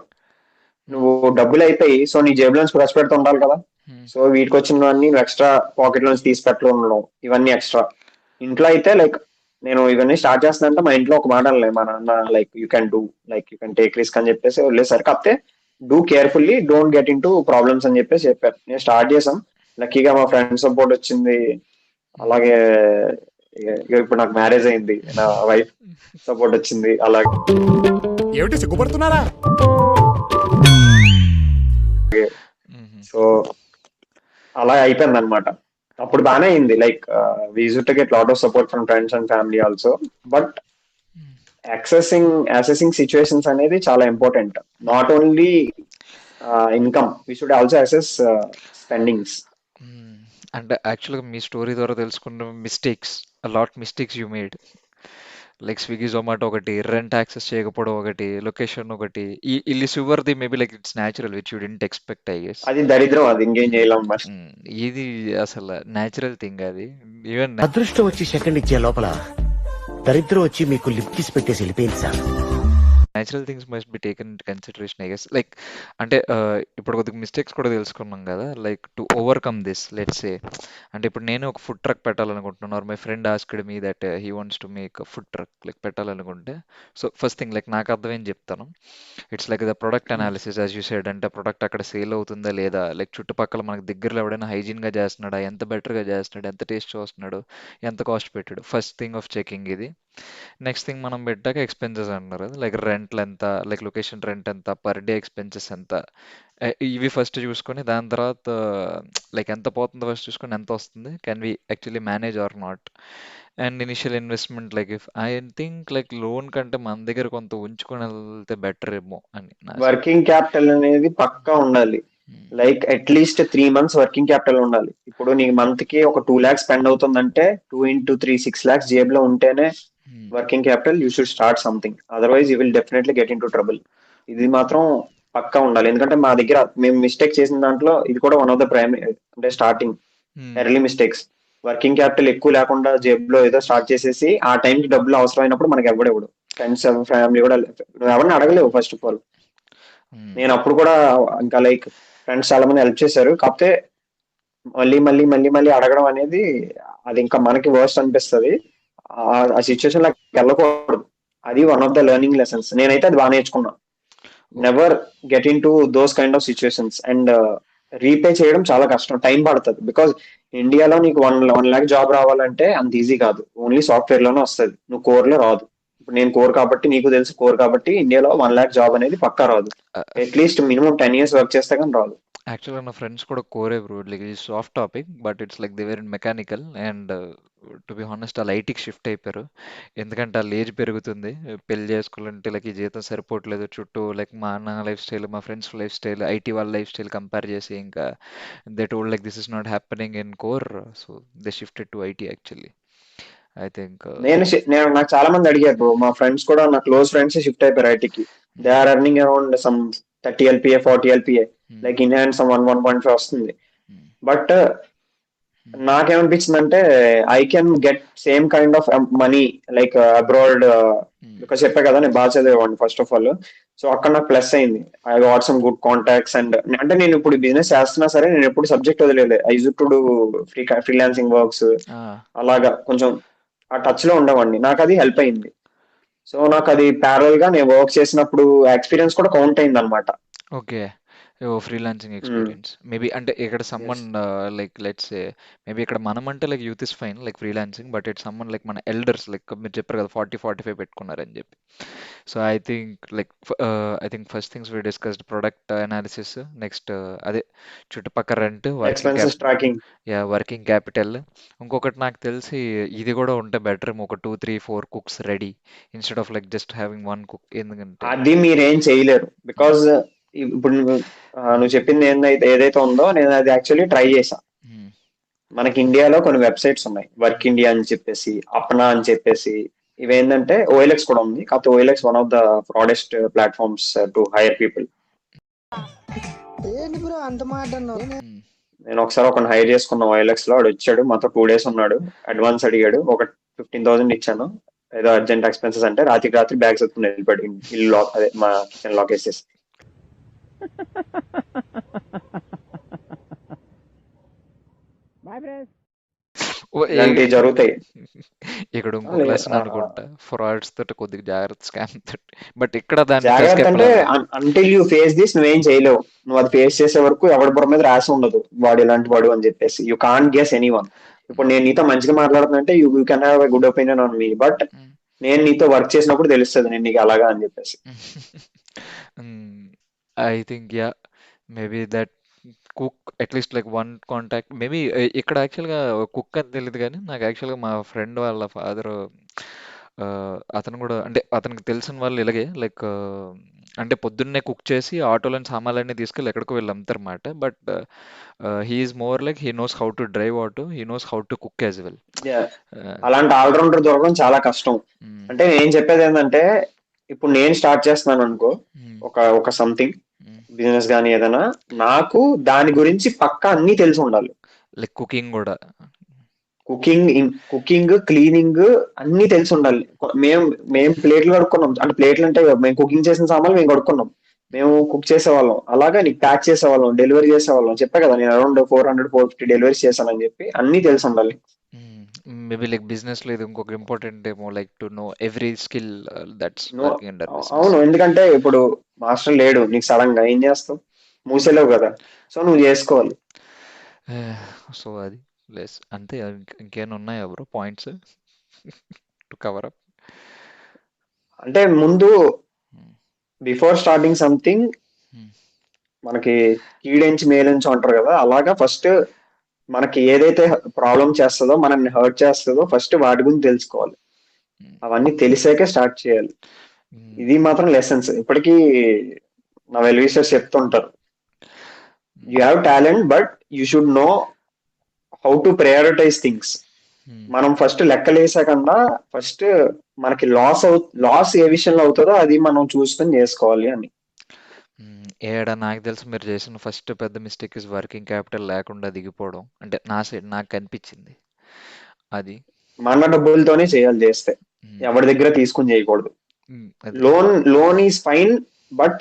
నువ్వు డబ్బులు అయిపోయి, సో నీ జేబులో నుంచి ఖర్చు పెడుతూ ఉండాలి కదా. హ్మ్. సో వీటికి వచ్చినవన్నీ నువ్వు ఎక్స్ట్రా పాకెట్ లోంచి తీసి పెట్టడం, ఇవన్నీ ఎక్స్ట్రా. ఇంట్లో అయితే లైక్ నేను ఇవన్నీ స్టార్ట్ చేస్తానంటే మా ఇంట్లో ఒక మాట అనలే, మా నాన్న like you can do, like you can take risk అని చెప్పేసి వదిలేసారు. కాకపోతే do carefully, don't get in to problems అని చెప్పేసి చెప్పారు. నేను స్టార్ట్ చేసాం, లక్కీగా మా ఫ్రెండ్ సపోర్ట్ వచ్చింది. అలాగే ఇప్పుడు నాకు మ్యారేజ్ అయింది, నా వైఫ్ సపోర్ట్ వచ్చింది. అలాగే ఏమిటి సిగ్గుపడుతున్నారా? హుహు. సో అలా అయిపోయింది అనమాట. అప్పుడు బానే అయింది, like we used to get lot of support from friends and family also. But assessing situations అనేది చాలా important. Not only income, we should also assess spendings. హ్మ్. అంటే యాక్చువల్‌గా మీ స్టోరీ ద్వారా తెలుసుకున్న mistakes, lot mistakes you made. Like Swiggy, Zomato ఒకటి, rent access చేయకపోవడం ఒకటి, లొకేషన్ ఒకటి. ఇల్లి చివరిది maybe like it's natural which you didn't expect I guess. అది దరిద్రం, అది ఇంకేం చేయలేం మరి. హ్మ్. ఇది అసల న్యాచురల్ థింగ్ అది. ఈవెన్ అదృష్టం వచ్చి సెకండ్ ఇచ్చే లోపల దరిద్రం వచ్చి మీకు లిప్ కిస్ పెట్టేసి వెళ్ళిపోయింది sir. Natural things must be taken into consideration I guess. Like అంటే ఇప్పుడు కొద్దిగా మిస్టేక్స్ కూడా తెలుసుకున్నాం కదా, like to overcome this let's say. అంటే ఇప్పుడు నేను ఒక ఫుడ్ ట్రక్ పెట్టాలనుకుంటున్నాను, or my friend asked me that he wants to make food truck like పెట్టాలనుకుంటే, సో ఫస్ట్ థింగ్ లైక్ నాకు అర్థమైంది చెప్తాను. It's like the product analysis as you said. అంటే ప్రొడక్ట్ అక్కడ సేల్ అవుతుందా లేదా, లైక్ చుట్టుపక్కల మనకు దగ్గరలో ఎవడైనా హైజీన్గా చేస్తున్నాడా, ఎంత బెటర్గా చేస్తున్నాడు, ఎంత టేస్ట్ చూస్తున్నాడు, ఎంత కాస్ట్ పెట్టాడు, ఫస్ట్ థింగ్ ఆఫ్ చెకింగ్ ఇది. నెక్స్ట్ థింగ్ మనం పెట్టాక ఎక్స్పెన్సెస్ అంటున్నారు, లైక్ రెంట్లు ఎంత, లైక్ లొకేషన్ రెంట్ ఎంత, పర్ డే ఎక్స్పెన్సెస్ ఎంత, ఇవి ఫస్ట్ చూసుకొని దాని తర్వాత లైక్ ఎంత పోతుందో ఫస్ట్ చూసుకొని ఎంత వస్తుంది, can we actually manage or not. And initial investment like if I think like loan కంటే మన దగ్గర కొంత ఉంచుకొని వెళ్తే బెటర్ ఏమో అని నా వర్కింగ్ క్యాపిటల్ అనేది పక్కా ఉండాలి, like at least 3 months working capital ఉండాలి. ఇప్పుడు నీ మంత్ కి ఒక 2 lakhs స్పెండ్ అవుతుందంటే 2 into 3 6 lakhs జేబులో ఉంటేనే working capital. You should start something, otherwise you will definitely get in to trouble. ఇది మాత్రం పక్కా ఉండాలి, ఎందుకంటే మా దగ్గర మేము మిస్టేక్ చేసిన దాంట్లో ఇది కూడా వన్ ఆఫ్ ద ప్రైమరీ, అంటే starting early mistakes. Working capital ఎక్కువ లేకుండా జేబులో ఏదో స్టార్ట్ చేసేసి ఆ టైంకి డబ్బులు అవసరమైనప్పుడు మనకి ఎవడెవడు, ఫ్రెండ్స్ ఫ్యామిలీ కూడా నువ్వు ఎవరిని అడగలేవు ఫస్ట్ ఆఫ్ ఆల్. నేను అప్పుడు కూడా ఇంకా లైక్ ఫ్రెండ్స్ చాలా మంది హెల్ప్ చేశారు, కాకపోతే మళ్ళీ మళ్ళీ మళ్ళీ మళ్ళీ అడగడం అనేది అది ఇంకా మనకి వర్స్ట్ అనిపిస్తుంది. ఆ సిచ్యువేషన్ లాగా వెళ్ళకూడదు, అది one of the learning lessons. నేనైతే అది బాగా నేర్చుకున్నా, never get in to those kind of situations. And repay చేయడం చాలా కష్టం, టైం పడుతుంది. బికాస్ ఇండియాలో నీకు 1 lakh జాబ్ రావాలంటే అంత ఈజీ కాదు, ఓన్లీ సాఫ్ట్వేర్ లోనే వస్తుంది, నువ్వు కోర్ లో రాదు. ఇప్పుడు నేను కోర్ కాబట్టి, నీకు తెలుసు కోర్ కాబట్టి, ఇండియాలో 1 lakh జాబ్ అనేది పక్కా రాదు. అట్లీస్ట్ మినిమం 10 years వర్క్ చేస్తే కానీ రాదు. యాక్చువల్గా నా ఫ్రెండ్స్ కూడా కోరే బ్రో, లైక్ ఇది soft topic but it's like they were in mechanical. And to be honest వాళ్ళు ఐటీకి షిఫ్ట్ అయిపోయారు, ఎందుకంటే వాళ్ళ ఏజ్ పెరుగుతుంది, పెళ్లి చేసుకోవాలంటే లైక్ ఈ జీతం సరిపోవట్లేదు, చుట్టూ లైక్ మా అన్న లైఫ్ స్టైల్, మా ఫ్రెండ్స్ లైఫ్ స్టైల్, ఐటీ వాళ్ళ లైఫ్ స్టైల్ కంపేర్ చేసి ఇంకా they told like this is not happening in core, so they shifted to IT actually. I think నేను నాకు చాలా మంది అడిగారు బ్రో, మా ఫ్రెండ్స్ కూడా, నా క్లోజ్ ఫ్రెండ్స్ షిఫ్ట్ అయిపోయారు ఐటీకి. They are earning around some 30 LPA 40 LPA, like in hand some 1.5 వస్తుంది. బట్ నాకేమనిపించింది అంటే I can get same kind of money like abroad. Because చెప్పా కదా నేను బాగా చదివేవాడిని ఫస్ట్ ఆఫ్ ఆల్, సో అక్కడ నాకు ప్లస్ అయింది. I got some good contacts. And అంటే నేను ఇప్పుడు బిజినెస్ చేస్తున్నా సరే, నేను ఎప్పుడు సబ్జెక్ట్ వదిలేదు. I used to do freelancing works, అలాగా కొంచెం ఆ టచ్ లో ఉండేవాడిని, నాకు అది హెల్ప్ అయింది. సో నాకు అది ప్యారల్ గా నేను వర్క్ చేసినప్పుడు ఎక్స్పీరియన్స్ కూడా కౌంట్ అయింది అనమాట. ఓకే. ఫ్రీలాన్సింగ్ ఎక్స్పీరియన్స్ మేబీ అంటే ఇక్కడ someone like let's say maybe ఇక్కడ మనం అంటే like youth is fine like freelancing, but it someone like మన ఎల్డర్స్ లైక్ మీరు చెప్పారు కదా 40-45 పెట్టుకున్నారని చెప్పి. So I think first things we discussed product analysis, next అదే చుట్టుపక్కల rent, expenses tracking, working capital. ఇంకొకటి నాకు తెలిసి ఇది కూడా ఉంటే బెటర్, ఒక 2-3-4 cooks ready instead of like just having 1 cook. ఎందుకంటే అది మీరేం చేయలేరు, బికాజ్ ఇప్పుడు నువ్వు చెప్పింది ఏదైతే ఉందో నేను అది యాక్చువల్లీ ట్రై చేసా. మనకి ఇండియాలో కొన్ని వెబ్సైట్స్ ఉన్నాయి, వర్క్ ఇండియా అని చెప్పేసి, అప్నా అని చెప్పేసి. ఇవేంటంటే ఓఎల్ఎక్స్ కూడా ఉంది, కాకపోతే OLX one of the broadest platforms to hire people. నేను ఒకసారి ఒకరిని హైర్ చేసుకున్న ఓఎల్ఎక్స్ లో, వాడు వచ్చాడు మాతో 2 days ఉన్నాడు, అడ్వాన్స్ అడిగాడు, ఒక 15,000 ఇచ్చాను, ఏదో అర్జెంట్ ఎక్స్పెన్సెస్ అంటే రాత్రికి రాత్రి బ్యాగ్స్ ఎత్తుకుని వెళ్ళిపోయాడు, ఇల్లు లాక్, అదే మా కిచెన్ లాక్ వేసేసి. ఇలాంటివి జరుగుతాయి. ఇక్కడ ఇంకో లెసన్ అనుకుంటా, ఫ్రాడ్స్ తోటి కొద్దిగా జాగ్రత్త, స్కామ్ తోటి. బట్ ఇక్కడ దాన్ని జాగ్రత్త అంటే అంటిల్ యూ ఫేస్ దిస్ నువ్వేం చేయలేవు. నువ్వు అది ఫేస్ చేసే వరకు ఎవరి బుర్ర మీద రాసి ఉండదు వాడు ఇలాంటి వాడు అని చెప్పేసి. You can't guess any one. ఇప్పుడు నేను నీతో మంచిగా మాట్లాడుతున్నా you can have a good opinion on me, but నేను నీతో వర్క్ చేసినప్పుడు తెలుస్తుంది నేను నీకు అలాగా అని చెప్పేసి. I think yeah maybe that cook at least like one contact maybe. ఇక్కడ యాక్చువల్గా కుక్ అని తెలియదు కానీ నాకు యాక్చువల్గా మా ఫ్రెండ్ వాళ్ళ ఫాదర్, అతను కూడా అంటే అతనికి తెలిసిన వాళ్ళు ఇలాగే లైక్ అంటే పొద్దున్నే కుక్ చేసి ఆటోలోని సామాన్లన్నీ తీసుకెళ్ళి ఎక్కడికో వెళ్ళి అమ్ముతారన్నమాట. But he's more like he knows how to drive auto, he knows how to cook as well. అలాంటి ఆల్రౌండర్ దొరకడం చాలా కష్టం. అంటే నేను చెప్పేది ఏంటంటే, ఇప్పుడు నేను స్టార్ట్ చేస్తున్నాను అనుకో ఒక సంథింగ్ బిజినెస్ కానీ ఏదైనా, నాకు దాని గురించి పక్కా అన్ని తెలిసి ఉండాలి. లైక్ కుకింగ్ కూడా, కుకింగ్ క్లీనింగ్ అన్ని తెలిసి ఉండాలి. మేము ప్లేట్లు కడుక్కున్నాం అంటే, ప్లేట్లు అంటే మేము కుకింగ్ చేసిన సామాన్లు మేము కడుక్కున్నాం, మేము కుక్ చేసేవాళ్ళం, అలాగా నీకు ప్యాక్ చేసేవాళ్ళం, డెలివరీ చేసేవాళ్ళం. చెప్పా కదా నేను అరౌండ్ 400-450 డెలివరీస్ చేశానని చెప్పి. అన్ని తెలిసి ఉండాలి. మేబీ లైక్ బిజినెస్ లో ఇది ఇంకొక ఇంపార్టెంట్ ఏమో, like to know every skill that's working under business. అవును, ఎందుకంటే ఇప్పుడు మాస్టర్ లేడు, నీకు సడన్ గా ఏం చేస్తావు, మూసేలేవు కదా, సో నువ్వు చేసుకోవాలి. సో అది లెస్ అంతే. ఇంకేమైనా ఉన్నాయా bro points to cover up? అంటే ముందు బిఫోర్ స్టార్టింగ్ సంథింగ్ మనకి కీడెంచి మేలించి అంటారు కదా, అలాగా ఫస్ట్ మనకి ఏదైతే ప్రాబ్లం చేస్తుందో, మనల్ని హర్ట్ చేస్తుందో, ఫస్ట్ వాటి గురించి తెలుసుకోవాలి. అవన్నీ తెలిసాకే స్టార్ట్ చేయాలి. ఇది మాత్రం లెసన్స్ ఇప్పటికీ నా వెల్ విషర్స్ చెప్తుంటారు. You have talent but you should know how to prioritise things. మనం ఫస్ట్ లెక్కలేసాకన్నా ఫస్ట్ మనకి లాస్ ఏ విషయంలో అవుతుందో అది మనం చూసుకొని చేసుకోవాలి అని. ఏడా నాకు తెలుసు మీరు చేసిన ఫస్ట్ పెద్ద మిస్టేక్ ఇస్ వర్కింగ్ క్యాపిటల్ లేకుండా దిగిపోవడం. అంటే నా సైడ్ నాకు కనిపించింది అది. మన డబ్బులతోనే చేయాలి, చేస్తే ఎవరి దగ్గర తీసుకుని చేయకూడదు. Loan is fine, but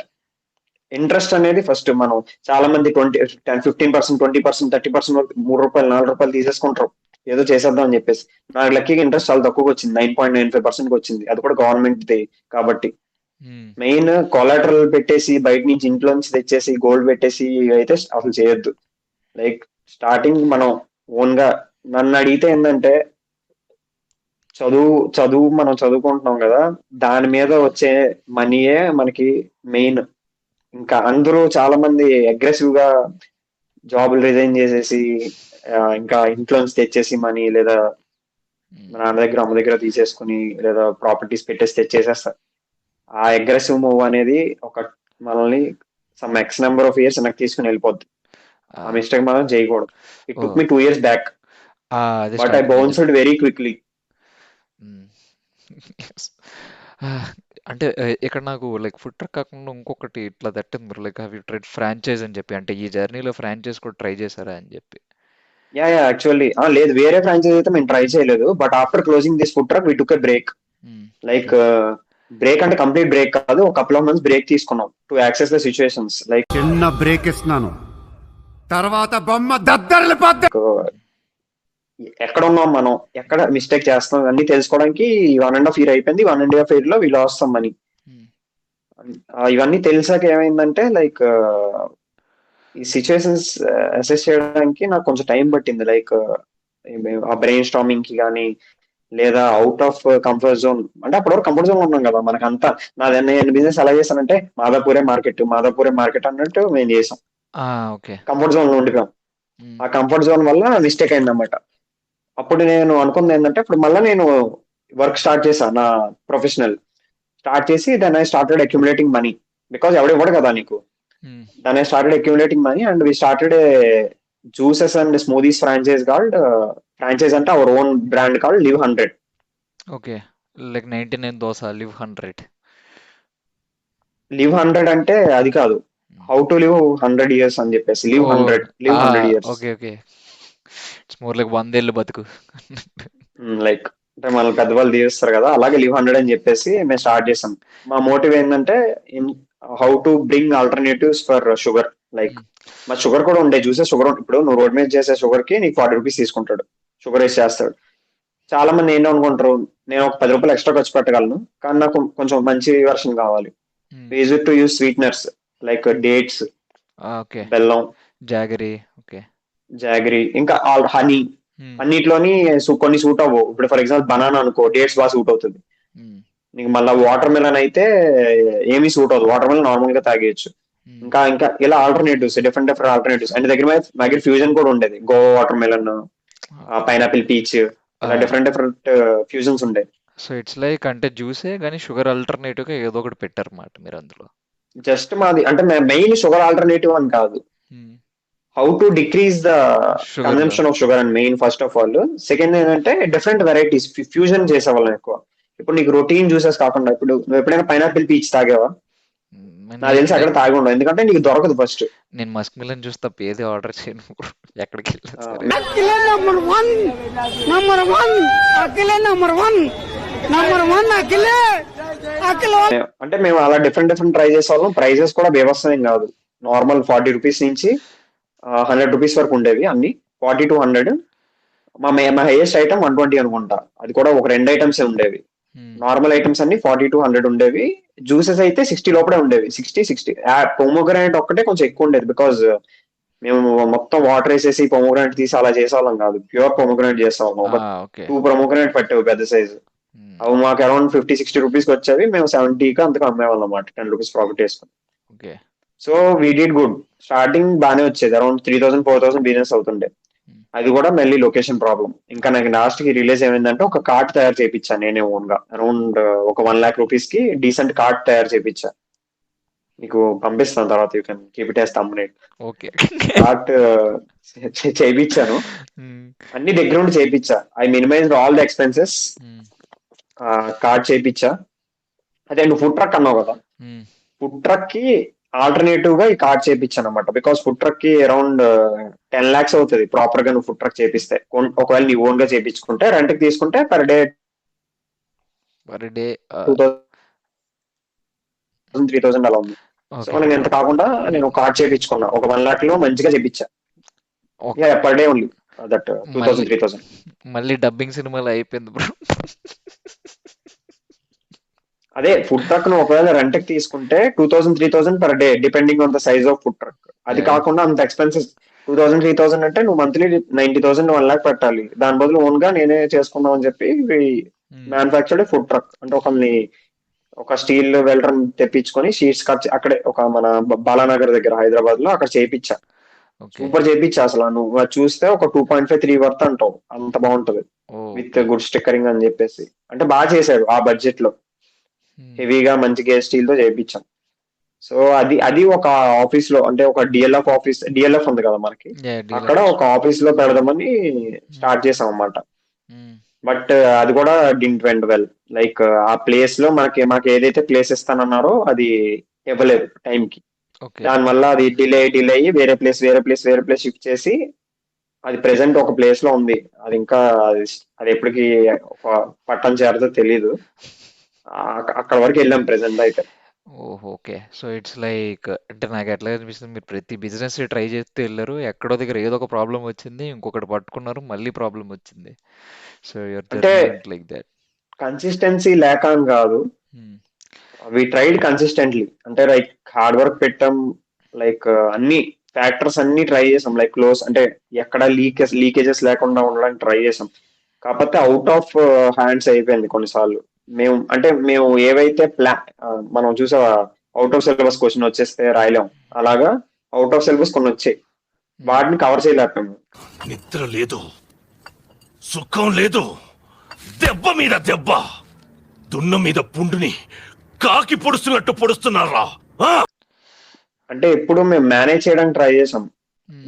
interest అనేది ఫస్ట్ మనం చాలా మంది 15%, 20%, 30% వరకు ₹3, ₹4 తీసేసుకుంటారు ఏదో చేసేద్దాం అని చెప్పేసి. నాకు లక్కీగా ఇంట్రెస్ట్ చాలా తక్కువగా వచ్చింది, 9.95% వచ్చింది. అది కూడా గవర్నమెంట్ కాబట్టి. మెయిన్ కొలాటరల్ పెట్టేసి బయట నుంచి ఇంట్లో నుంచి తెచ్చేసి గోల్డ్ పెట్టేసి అయితే అసలు చేయొద్దు. లైక్ స్టార్టింగ్ మనం ఓన్ గా, నన్ను అడిగితే ఏంటంటే చదువు మనం చదువుకుంటున్నాం కదా, దాని మీద వచ్చే మనీయే మనకి మెయిన్. ఇంకా అందరూ చాలా మంది అగ్రెసివ్ గా జాబులు రిజైన్ చేసేసి ఇంకా ఇంట్లో నుంచి తెచ్చేసి మనీ, లేదా నాన్న దగ్గర అమ్మ దగ్గర తీసేసుకుని, లేదా ప్రాపర్టీస్ పెట్టేసి తెచ్చేసేస్తారు. ఆ అగ్రెసివ్ మూవ్ అనేది మనల్ని some X number of years నాకు తీసుకుని వెళ్ళిపోద్ది. ఆ మిస్టేక్ మనం చేయకూడదు. It took me 2 years back, but I bounced very quickly. అంటే ఇక్కడ నాకు లైక్ ఫుడ్ ట్రక్ కాకుండా ఇంకొకటి ఇట్లా తట్టింది, like have you tried franchise అని చెప్పి. అంటే ఈ జర్నీలో ఫ్రాంచైజ్ కూడా ట్రై చేశారా అని చెప్పి. యాక్చువల్లీ లేదు, వేరే ఫ్రాంచైజ్ అయితే మేము ట్రై చేయలేదు. But after closing this food truck we took a break. Like break అంటే కంప్లీట్ బ్రేక్ కాదు, ఒక couple of months బ్రేక్ తీసుకున్నాం to access the situations. Like చిన్న బ్రేక్ ఇస్తున్నాను, తర్వాత బొమ్మ దద్దరిల్లిపోద్ది. ఎక్కడ ఉన్నాం మనం, ఎక్కడ మిస్టేక్ చేస్తాం అన్ని తెలుసుకోవడానికి 1.5 year అయిపోయింది. 1.5 year లో వీళ్ళు వస్తాం మనీ. ఇవన్నీ తెలిసాక ఏమైందంటే లైక్ ఈ సిచ్యువేషన్స్ అసెస్ చేయడానికి నాకు కొంచెం టైం పట్టింది. లైక్ ఆ బ్రెయిన్ స్టార్మింగ్ కి కానీ, లేదా అవుట్ ఆఫ్ కంఫర్ట్ జోన్. అంటే అప్పటివరకు కంఫర్ట్ జోన్ ఉన్నాం కదా మనకంతా. నేను బిజినెస్ ఎలా చేశానంటే మాదాపూరే మార్కెట్ అన్నట్టు మేము చేసాం. కంఫర్ట్ జోన్ లో ఉండిపోయాం. ఆ కంఫర్ట్ జోన్ వల్ల మిస్టేక్ అయిందన్నమాట. అప్పుడు నేను అనుకుంది ఏంటంటే, ఇప్పుడు మళ్ళీ నేను వర్క్ స్టార్ట్ చేశాను, నా ప్రొఫెషనల్ స్టార్ట్ చేసి then I started accumulating money, because ఎవడు ఇవ్వడు కదా నీకు. Then I started accumulating money and we started juices and smoothies franchise అంటే our own brand called live 100. Okay. Like 99 dosa live 100. Live 100 అంటే అది కాదు, హౌ టు లివ్ 100 years అని చెప్పేసి live 100 years. Okay okay. It's more like 100 ఏళ్ళు బతుకు. Like అంటే మన పెద్దవాళ్ళు తీస్తారు కదా, అలాగే లివ్ 100 అని చెప్పేసి మేము స్టార్ట్ చేసాం. మా మోటివ్ ఏంటంటే how to bring alternatives for sugar. Like మా షుగర్ కూడా ఉండే జ్యూసెస్, షుగర్ ఇప్పుడు నువ్వు రోడ్ మీద చేసే షుగర్ కి నీకు 40 రూపీస్ తీసుకుంటాడు, షుగర్ వేసి చేస్తాడు. చాలా మంది ఏంటో అనుకుంటారు, నేను ఒక 10 రూపాయలు ఎక్స్ట్రా ఖర్చు పెట్టగలను కానీ నాకు కొంచెం మంచి వెర్షన్ కావాలి. Use to use sweeteners like dates, okay. బెల్లం, జాగరీ. ఓకే. జాగరీ, ఇంకా హనీ. అన్నిట్లోని కొన్ని సూట్ అవ్వవు. ఇప్పుడు ఫర్ ఎగ్జాంపుల్ బనానా అనుకో, డేట్స్ బాగా సూట్ అవుతుంది నీకు. మళ్ళీ వాటర్ మిలన్ అయితే ఏమీ సూట్ అవుతుంది, వాటర్ మిలన్ నార్మల్ గా తాగేయచ్చు. ఇంకా ఇంకా ఇలా ఆల్టర్నేటివ్స్, డిఫరెంట్ ఆల్టర్నేటివ్స్. అండ్ దగ్గర మా దగ్గర ఫ్యూజన్ కూడా ఉండేది, Goa water melon, pineapple peach, ఇలా డిఫరెంట్ ఫ్యూజన్స్ ఉండేవి. సో ఇట్స్ లైక్ అంటే జ్యూసే కానీ షుగర్ ఆల్టర్నేటివ్ గా ఏదో ఒకటి పెట్టారన్నమాట మీరు అందులో. జస్ట్ మాది అంటే మెయిన్ షుగర్ ఆల్టర్నేటివ్ అని కాదు, how to decrease the consumption of sugar and main first of all. Second ఏంటంటే డిఫరెంట్ వెరైటీస్ ఫ్యూజన్ చేసేవాళ్ళం ఎక్కువ. ఇప్పుడు నీకు రొటీన్ జ్యూసెస్ కాకుండా, ఇప్పుడు నువ్వు ఎప్పుడైనా పైనాపిల్ పీచ్ తాగావా? నాకు తెలిసి అక్కడ తాగి ఉండవు, ఎందుకంటే నీకు దొరకదు ఫస్ట్. నేను మస్క్ మిలన్ జ్యూస్ తప్ప ఏది ఆర్డర్ చేయను ఎక్కడికి వెళ్ళినా. అంటే మేము అలా డిఫరెంట్ ట్రై చేసేవాళ్ళం. ప్రైజెస్ కూడా బేవత్సం కాదు, నార్మల్ 40 రూపీస్ నుంచి 100 రూపీస్ వరకు ఉండేవి అన్ని, 40 to 100. మా హైయెస్ట్ ఐటమ్ 120 అనుకుంటా, అది కూడా ఒక 2 ఐటమ్స్ ఉండేవి. నార్మల్ ఐటమ్స్ అన్ని 40 to 100 ఉండేవి. జ్యూసెస్ అయితే 60 లోపలే ఉండేవి, 60. పొమోగ్రానైట్ ఒక్కటే కొంచెం ఎక్కువ ఉండేది, బికాజ్ మేము మొత్తం వాటర్ వేసేసి పొమోగ్రానైట్ తీసి అలా చేసేవాళ్ళం కాదు, ప్యూర్ పొమోగ్రానైట్ చేసేవాళ్ళం. ఒక 2 పొమోగ్రానైట్ పట్టేవి పెద్ద సైజు, అవి మాకు అరౌండ్ 50-60 రూపీస్కి వచ్చేవి. మేము 70కి అంతకు అమ్మేవాళ్ళం అన్నమాట, 10 రూపీస్ ప్రాఫిట్ వేసుకుని. So we did good. Starting బాగానే వచ్చేది, అరౌండ్ 3000-4000 బిజినెస్ అవుతుండే. అది కూడా మళ్ళీ లొకేషన్ ప్రాబ్లం. ఇంకా నాకు లాస్ట్ కి రిలీజ్ ఏమైందంటే ఒక కార్ట్ తయారు చేయించాను నేనే ఓన్ గా, అరౌండ్ ఒక 1 lakh రూపీస్ కి డీసెంట్ కార్ట్ తయారు చేయించా. నీకు పంపిస్తాను తర్వాత, you can keep it as thumbnail. Cart చేయించాను, అన్ని దగ్గర ఉండి చేయించా. I minimised all the expenses. Cart చేయించా. అదే నువ్వు ఫుడ్ ట్రక్ అన్నావు కదా, ఫుడ్ ట్రక్ కి ఆల్టర్నేటివ్ గా ఈ కార్డ్ చేయించాను అనమాట. బికాస్ ఫుడ్ ట్రక్ కి అరౌండ్ 10 lakhs అవుతుంది ప్రాపర్ గా నువ్వు ఫుడ్ ట్రక్ చేపిస్తే. ఒకవేళ నీ ఓన్ గా చేయించుకుంటే, రెంట్ కి తీసుకుంటే పర్ డే 2000-3000 అలా ఉంది. సో మనకి ఎంత కాకుండా నేను కార్డ్ చేయించుకున్నా, ఒక 1 lakh లో మంచిగా చేయించా. Per day only that 2000-3000. మళ్ళీ డబ్బింగ్ సినిమాలు అయిపోయింది బ్రో. అదే ఫుడ్ ట్రక్ ను ఒకవేళ రెంట్ కి తీసుకుంటే 2000-3000 per day, depending on the size of food truck. అది కాకుండా అంత ఎక్స్పెన్సెస్ 2000-3000 అంటే నువ్వు మంత్లీ 90,000-1 lakh పెట్టాలి. దాని బదులు ఓన్ గా నేనే చేసుకుందాం అని చెప్పి మ్యానుఫ్యాక్చర్డ్ ఫుడ్ ట్రక్. అంటే ఒక స్టీల్ వెల్డర్ తెప్పించుకొని షీట్స్ కట్ అక్కడే ఒక మన బాలానగర్ దగ్గర హైదరాబాద్ లో అక్కడ చేయించా. సూపర్ చేయించా అసలు. నువ్వు చూస్తే ఒక 2.5-3 వర్త్ అంటావు, అంత బాగుంటది విత్ గుడ్ స్టిక్కరింగ్ అని చెప్పేసి. అంటే బాగా చేశాడు ఆ బడ్జెట్ లో, హెవీగా మంచి గేజ్ స్టీల్ తో చేయించాం. సో అది ఒక ఆఫీస్ లో, అంటే ఒక డిఎల్ఎఫ్ ఉంది కదా మనకి, అక్కడ ఒక ఆఫీస్ లో పెడదామని స్టార్ట్ చేసాం అన్నమాట. బట్ అది కూడా డింట్ వెంట్ వెల్. లైక్ ఆ ప్లేస్ లో మాకు ఏదైతే ప్లేస్ ఇస్తానన్నారో అది ఇవ్వలేదు టైం కి. దానివల్ల అది డిలే అయ్యి వేరే ప్లేస్ షిఫ్ట్ చేసి అది ప్రెసెంట్ ఒక ప్లేస్ లో ఉంది. అది ఇంకా అది ఎప్పటికి ఒక పట్టం చేరదో తెలీదు. అక్కడ వరకు వెళ్ళాం ప్రెసెంట్ అయితే. ఓకే. సో ఇట్స్ లైక్ అంటే నాకు ఎట్లా అనిపిస్తుంది, మీరు ప్రతి బిజినెస్ ట్రై చేస్తూ వెళ్ళారు, ఎక్కడో దగ్గర ఏదో ఒక ప్రాబ్లం వచ్చింది, ఇంకొకటి పట్టుకున్నారు, మళ్ళీ ప్రాబ్లం వచ్చింది. సో అంటే లైక్ దట్ కన్సిస్టెన్సీ లేక అని కాదు, వి ట్రైడ్ కన్సిస్టెంట్లీ. అంటే లైక్ హార్డ్ వర్క్ పెట్టాం, లైక్ అన్ని ఫ్యాక్టర్స్ అన్ని ట్రై చేసాం, లైక్ క్లోజ్ అంటే ఎక్కడ లీకేజెస్ లేకుండా ఉండడానికి ట్రై చేసాం. కాకపోతే అవుట్ ఆఫ్ హ్యాండ్స్ అయిపోయింది కొన్నిసార్లు. మేము ఏవైతే మనం చూసా అవుట్ ఆఫ్ సిలబస్ క్వశ్చన్ వచ్చేస్తే రాయలేం, అలాగా అవుట్ ఆఫ్ సిలబస్ కొన్ని వచ్చాయి, వాటిని కవర్ చేయలేకపోయాము. నిద్ర లేదు, సుఖం లేదు, దెబ్బ మీద దెబ్బ, దున్న మీద పుండుని కాకి పొడుస్తున్నట్టు పొడుస్తున్నారా? అంటే ఎప్పుడు మేము మేనేజ్ చేయడానికి ట్రై చేసాం,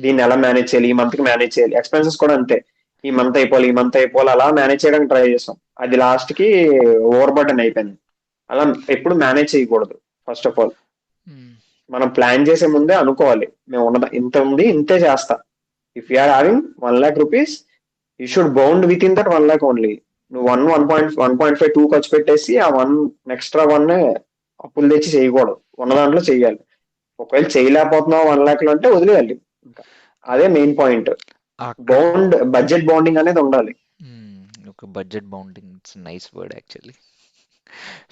దీన్ని ఎలా మేనేజ్ చేయాలి, ఈ మంత్ కి మేనేజ్ చేయాలి. ఎక్స్పెన్సెస్ కూడా అంతే, ఈ మంత్ అయిపోవాలి, ఈ మంత్ అయిపోవాలి, అలా మేనేజ్ చేయడానికి ట్రై చేస్తాం. అది లాస్ట్ కి ఓవర్ బర్డెన్ అయిపోయింది. అలా ఎప్పుడు మేనేజ్ చేయకూడదు. ఫస్ట్ ఆఫ్ ఆల్ మనం ప్లాన్ చేసే ముందే అనుకోవాలి, మేము ఉన్నదా ఇంత ఉంది, ఇంతే చేస్తా. If you're having 1 lakh rupees, you should bound with in that 1 lakh only. నువ్వు 1.5, 2 ఖర్చు పెట్టేసి ఆ ఎక్స్ట్రా 1 అప్పులు తెచ్చి చేయకూడదు, ఉన్న దాంట్లో చెయ్యాలి. ఒకవేళ చేయలేకపోతున్నావు 1 lakh లో అంటే వదిలేయాలి. ఇంకా అదే మెయిన్ పాయింట్. బడ్జెట్ బౌండింగ్ అనేది ఉండాలి. ఒక budget bounding, it's nice word actually.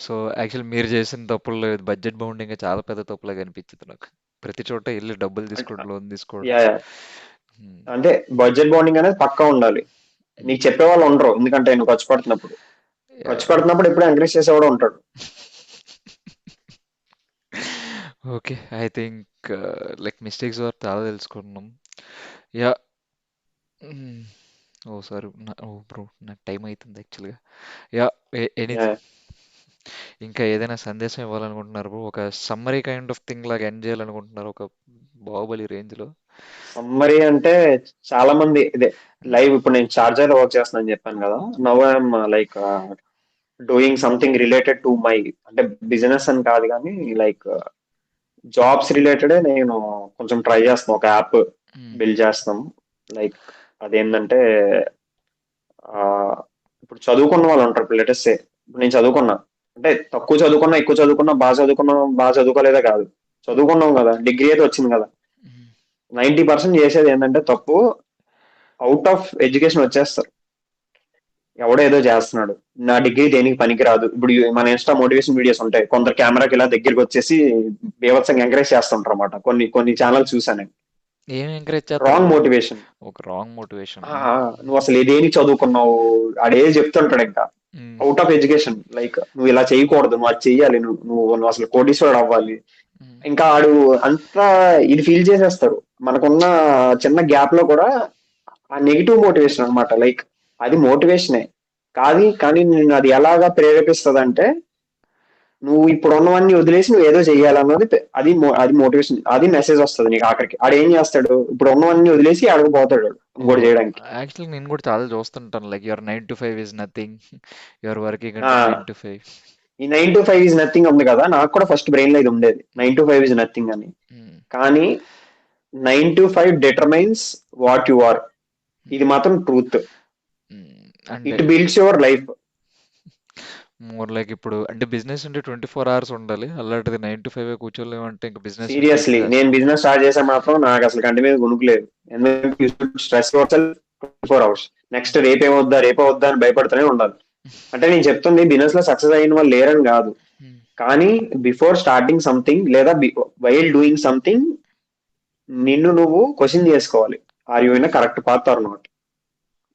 So actually మీరు చేసిన తప్పుల్లో బడ్జెట్ బౌండింగ్ చాలా పెద్ద తప్పులాగా అనిపించింది నాకు. ప్రతి చోట వెళ్ళి డబ్బులు తీసుకోవడం, లోన్ తీసుకోవడం. అంటే బడ్జెట్ బౌండింగ్ అనేది పక్కా ఉండాలి. నీకు చెప్పే వాళ్ళు ఉండరు, ఎందుకంటే నువ్వు ఖర్చు పెడుతున్నప్పుడు ఎప్పుడు ఎంకరేజ్ చేసేవాడు ఉంటాడు. Okay, I think like mistakes చాలా తెలుసుకున్నాం. యా, ఓ సారీ, బ్రో నాకు టైం అవుతుంది యాక్చువల్గా. యా, ఎనీథింగ్ ఇంకా ఏదైనా సందేశం ఇవ్వాలనుకుంటున్నారు బ్రో? ఒక సమ్మరీ కైండ్ ఆఫ్ థింగ్ లాగా ఎండ్ చేయాలనుకుంటున్నారు ఒక బాహుబలి రేంజ్ లో? సమ్మరీ అంటే చాలా మంది ఇదే లైవ్, ఇప్పుడు నేను చార్జర్ లో వర్క్ చేస్తున్నాను చెప్పాను కదా. Now I'm like doing something related to my, అంటే బిజినెస్ అని కాదు కానీ లైక్ జాబ్స్ రిలేటెడ్ నేను కొంచెం ట్రై చేస్తాను. ఒక యాప్ బిల్డ్ చేస్తాం. లైక్ అదేంటంటే ఇప్పుడు చదువుకున్న వాళ్ళు ఉంటారు. ఇప్పుడు లేటెస్ట్ ఇప్పుడు నేను చదువుకున్నా అంటే తక్కువ చదువుకున్నా, ఎక్కువ చదువుకున్నా, బాగా చదువుకోలేదా కాదు, చదువుకున్నాం కదా, డిగ్రీ అయితే వచ్చింది కదా. 90% చేసేది ఏంటంటే తప్పు, అవుట్ ఆఫ్ ఎడ్యుకేషన్ వచ్చేస్తారు. ఎవడో ఏదో చేస్తున్నాడు, నా డిగ్రీ దేనికి పనికిరాదు. ఇప్పుడు మన ఇన్స్టా మోటివేషన్ వీడియోస్ ఉంటాయి, కొందరు కెమెరాకి ఇలా దగ్గరికి వచ్చేసి బీభత్సంగా ఎంకరేజ్ చేస్తుంటారు అనమాట. కొన్ని ఛానల్స్ చూసాను. ఏం ఎంకరేజ్ రాంగ్ మోటివేషన్. ఒక రాంగ్ మోటివేషన్. నువ్వు అసలు దేనికి చదువుకున్నావు ఆడే చెప్తుంటాడు. ఇంకా అవుట్ ఆఫ్ ఎడ్యుకేషన్, లైక్ నువ్వు ఇలా చేయకూడదు, నువ్వు అది చెయ్యాలి, నువ్వు అసలు కోటీశ్వరుడు అవ్వాలి. ఇంకా ఆడు అంతా ఇది ఫీల్ చేసేస్తారు. మనకున్న చిన్న గ్యాప్ లో కూడా ఆ నెగిటివ్ మోటివేషన్ అనమాట. లైక్ అది మోటివేషనే కాదు, కానీ నేను అది ఎలాగా ప్రేరేపిస్తుంది అంటే, నువ్వు ఇప్పుడు ఉన్నవన్నీ వదిలేసి నువ్వు ఏదో చెయ్యాలన్నది అది మోటివేషన్, అది మెసేజ్ వస్తుంది నీకు. ఆఖరికి ఆడు ఏం చేస్తాడు, ఇప్పుడు ఉన్నవన్నీ వదిలేసి ఆడకపోతాడు ఇంకోటి చేయడానికి. యాక్చువల్లీ నేను కూడా చాలా చూస్తుంటాను, like your 9 to 5 is nothing, your working 9 to 5. ఈ 9 to 5 ఇస్ నథింగ్ ఉంది కదా, నాకు కూడా ఫస్ట్ బ్రెయిన్ లో ఇది ఉండేది, 9 to 5 ఇస్ నథింగ్ అని. కానీ 9 to 5 determines what you are. ఇది మాత్రం truth. It builds your life. More like ఇప్పుడు అంటే బిజినెస్ అంటే 24 hours ఉండాలి, అలాంటిది 9 to 5 కూర్చోలేమంటే ఇంకా బిజినెస్. సీరియస్లీ నేను బిజినెస్ స్టార్ట్ చేసే మాత్రం నాకు అసలు కంటి మీద గుణుకులేదు. ఎందుకంటే స్ట్రెస్ 24 hours. నెక్స్ట్ రేపేమవుద్దా అని భయపడుతూనే ఉండాలి. అంటే నేను చెప్తుంది బిజినెస్ లో సక్సెస్ అయిన వాళ్ళు లేరని కాదు, కానీ బిఫోర్ స్టార్టింగ్ సంథింగ్ లేదా వైల్ డూయింగ్ సంథింగ్ నిన్ను నువ్వు క్వశ్చన్ చేసుకోవాలి, are you in correct path or not.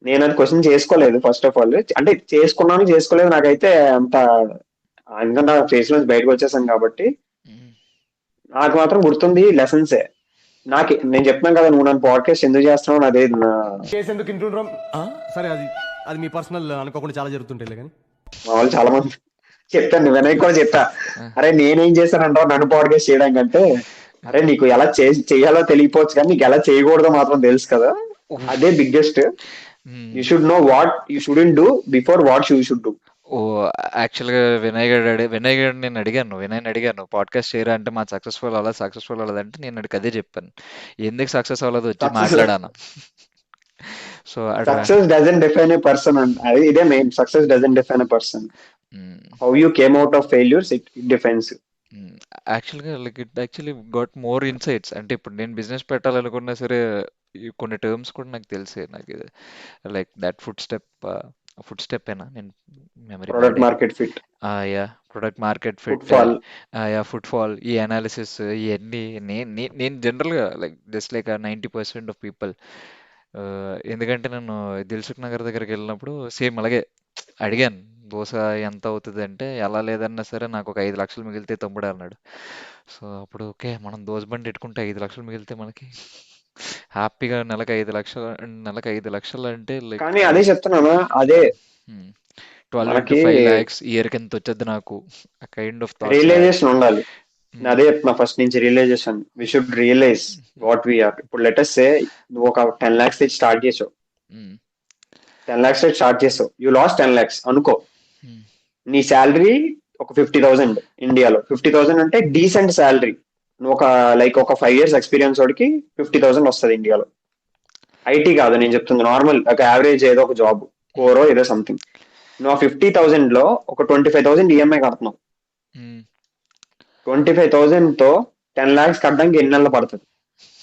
నేను అది క్వశ్చన్ చేసుకోలేదు ఫస్ట్ ఆఫ్ ఆల్. అంటే చేసుకోలేదు, నాకైతే అంత ఎందుకంటే ఫేస్ నుంచి బయటకు వచ్చేసాను కాబట్టి నాకు మాత్రం గుర్తుంది లెసన్సే. నేను చెప్తున్నాను కదా, నువ్వు నన్ను పాడ్కాస్ట్ ఎందుకు చేస్తున్నావు, అదే ఎందుకు ఇంటుండ్రం. సరే, అది మీ పర్సనల్ అనుకోకుండా చాలా జరుగుతుంటాయి కానీ మా వాళ్ళు చాలా మంది చెప్తాను, వినయ్ కూడా చెప్పా, అరే నేనేం చేశానంటావు నన్ను పాడ్కాస్ట్ చేయడానికి అంటే, అరే నీకు ఎలా చేయాలో తెలియపోవచ్చు కానీ నీకు ఎలా చేయకూడదో మాత్రం తెలుసు కదా, అదే biggest. You should know what you shouldn't do before what you should do. ఓ యాక్చువల్గా వినయ్ గారు నేను అడిగాను పాడ్కాస్ట్ చేయరా అంటే, మా సక్సెస్ఫుల్ అవ్వదంటే నేను అదే చెప్పాను, ఎందుకు సక్సెస్ అవ్వలేదు వచ్చి మాట్లాడాను. So success doesn't define a person, ఇదే main. Success doesn't define a person, how you came out of failures it defines. యాక్చువల్గా like it actually got more insights. అంటే ఇప్పుడు నేను బిజినెస్ పెట్టాలనుకున్నా సరే కొన్ని టర్మ్స్ కూడా నాకు తెలిసే. నాకు లైక్ దట్ ఫుడ్ స్టెప్ ఏనా, నేను memory product market fit, product market fit, foot fall, ఈ అనాలిసిస్ ఇవన్నీ నేను జనరల్గా like just like 90% of people. ఎందుకంటే నేను దిల్సుఖ్ నగర్ దగ్గరికి వెళ్ళినప్పుడు సేమ్ అలాగే అడిగాను, దోశ ఎంత అవుతుంది అంటే, ఎలా లేదన్నా సరే నాకు ఒక 5 లక్షలు మిగిలితే తమ్ముడు అన్నాడు. సో అప్పుడు ఓకే, మనం దోశ బండి పెట్టుకుంటే 5 లక్షలు మిగిలితే మనకి హ్యాపీగా నెలకు 5 లక్షలు అంటే లైక్. కానీ అదే చెప్తున్నాను, అదే 12 to 5 lakhs ఇయర్కి ఎంత వచ్చేది నాకు, ఆ కైండ్ ఆఫ్ రియలైజేషన్ ఉండాలి. నేను అదే చెప్తున్నా ఫస్ట్ నుంచి, realisation. We should realise what we are. ఇప్పుడు లెటస్ సే నువ్వు ఒక 10 lakhs తెచ్చి స్టార్ట్ చేసావు, 10 lakhs తెచ్చి స్టార్ట్ చేసావు, యూ లాస్ట్ 10 lakhs అనుకో. నీ శాలరీ ఒక 50,000 ఇండియాలో. 50,000 అంటే డీసెంట్ శాలరీ. నువ్వు ఒక 5 years ఎక్స్పీరియన్స్ వాడికి 50,000 వస్తుంది ఇండియాలో. ఐటీ కాదు నేను చెప్తుంది, నార్మల్ ఒక యావరేజ్ ఏదో ఒక జాబ్, కోరో ఏదో సంథింగ్. నువ్వు ఆ 50,000 లో ఒక 25,000 ఈఎంఐ కడుతున్నావు. 25,000 తో 10 lakhs కట్టడానికి ఎన్ని నెలలు పడుతుంది?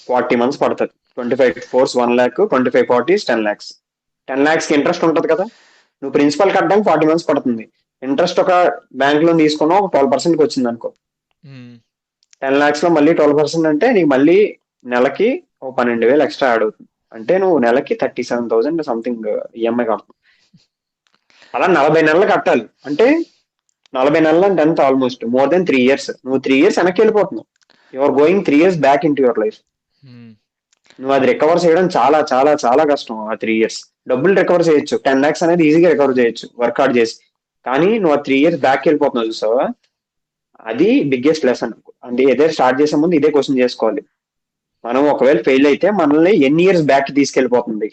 40 months పడుతుంది. 25 4 1 lakh, 25 40 10 lakhs. 10 lakhs కి ఇంట్రెస్ట్ ఉంటుంది కదా. నువ్వు ప్రిన్సిపల్ కట్టడానికి 40 months పడుతుంది. ఇంట్రెస్ట్ ఒక బ్యాంక్ లోన్ తీసుకున్నావు, ఒక 12% వచ్చింది అనుకో. 10 lakhs లో మళ్ళీ 12% అంటే నీకు మళ్ళీ నెలకి ఒక 12,000 ఎక్స్ట్రా యాడ్ అవుతుంది. అంటే నువ్వు నెలకి 37,000 సంథింగ్ ఈఎంఐ కడుతున్నావు. అలా 40 నెలలు కట్టాలి. అంటే 40 నెలలు అంటే ఎంత? Almost more than 3 years. నువ్వు 3 years వెనక్కి వెళ్ళిపోతున్నావు. Your going 3 years back in to your life. నువ్వు అది రికవర్ చేయడం చాలా చాలా చాలా కష్టం. ఆ 3 years డబ్బులు రికవర్ చేయొచ్చు, 10 lakhs అనేది ఈజీగా రికవర్ చేయొచ్చు వర్క్ హార్డ్ చేసి. కానీ నువ్వు ఆ 3 years బ్యాక్ వెళ్ళిపోతున్నావు చూసావా, అది బిగ్గెస్ట్ లెసన్. అంటే ఏదైతే స్టార్ట్ చేసే ముందు ఇదే క్వశ్చన్ చేసుకోవాలి, మనం ఒకవేళ ఫెయిల్ అయితే మనల్ని ఎన్ని ఇయర్స్ బ్యాక్ తీసుకెళ్ళిపోతుంది.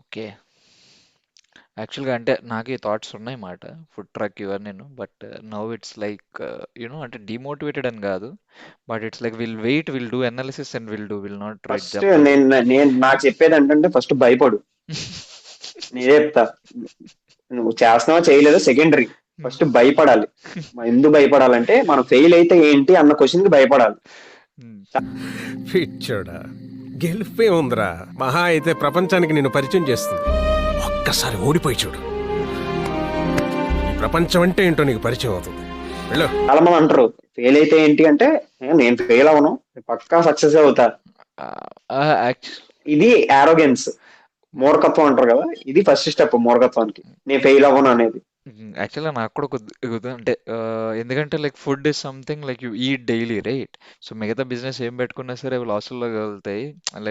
ఓకే, యాక్చువల్గా అంటే నాకు ఈ థాట్స్ ఉన్నాయి మాట ఫుడ్ ట్రక్ ఇవన్నీ, but now it's like you know అంటే డిమోటివేటెడ్ అని కాదు, but it's like will do analysis and will not right first నేను నాకు చెప్పేది ఏంటంటే ఫస్ట్ భయపడు. నేనే చెప్తా, నువ్వు చేస్తున్నావా చేయలేదో సెకండరీ, ఫస్ట్ భయపడాలి. ఎందుకు భయపడాలంటే మనం ఫెయిల్ అయితే ఏంటి అన్న క్వశ్చన్ కి భయపడాలి. పిచ్చోడా, గెలిపే ఉందిరా. మహా అయితే ప్రపంచానికి నేను పరిచయం చేస్తుంది. ఒక్కసారి ఓడిపోయి చూడు, ఈ ప్రపంచం అంటే ఏంటో నీకు పరిచయం అవుతుంది. వెళ్ళు. చాలా మంది అంటారు ఫెయిల్ అయితే ఏంటి అంటే, నేను ఫెయిల్ అవను, పక్కా సక్సెస్ అవుతా. ఇది ఆరోగెన్స్, మూర్ఖత్వం అంటారు కదా. ఇది ఫస్ట్ స్టెప్ మూర్ఖత్వానికి, నేను ఫెయిల్ అవ్వను అనేది. యాక్చువల్గా నాకు కూడా అంటే ఎందుకంటే like food is something like you eat daily right. So మిగతా బిజినెస్ ఏం పెట్టుకున్నా సరే అవి లాసుల్లో వెళ్తాయి.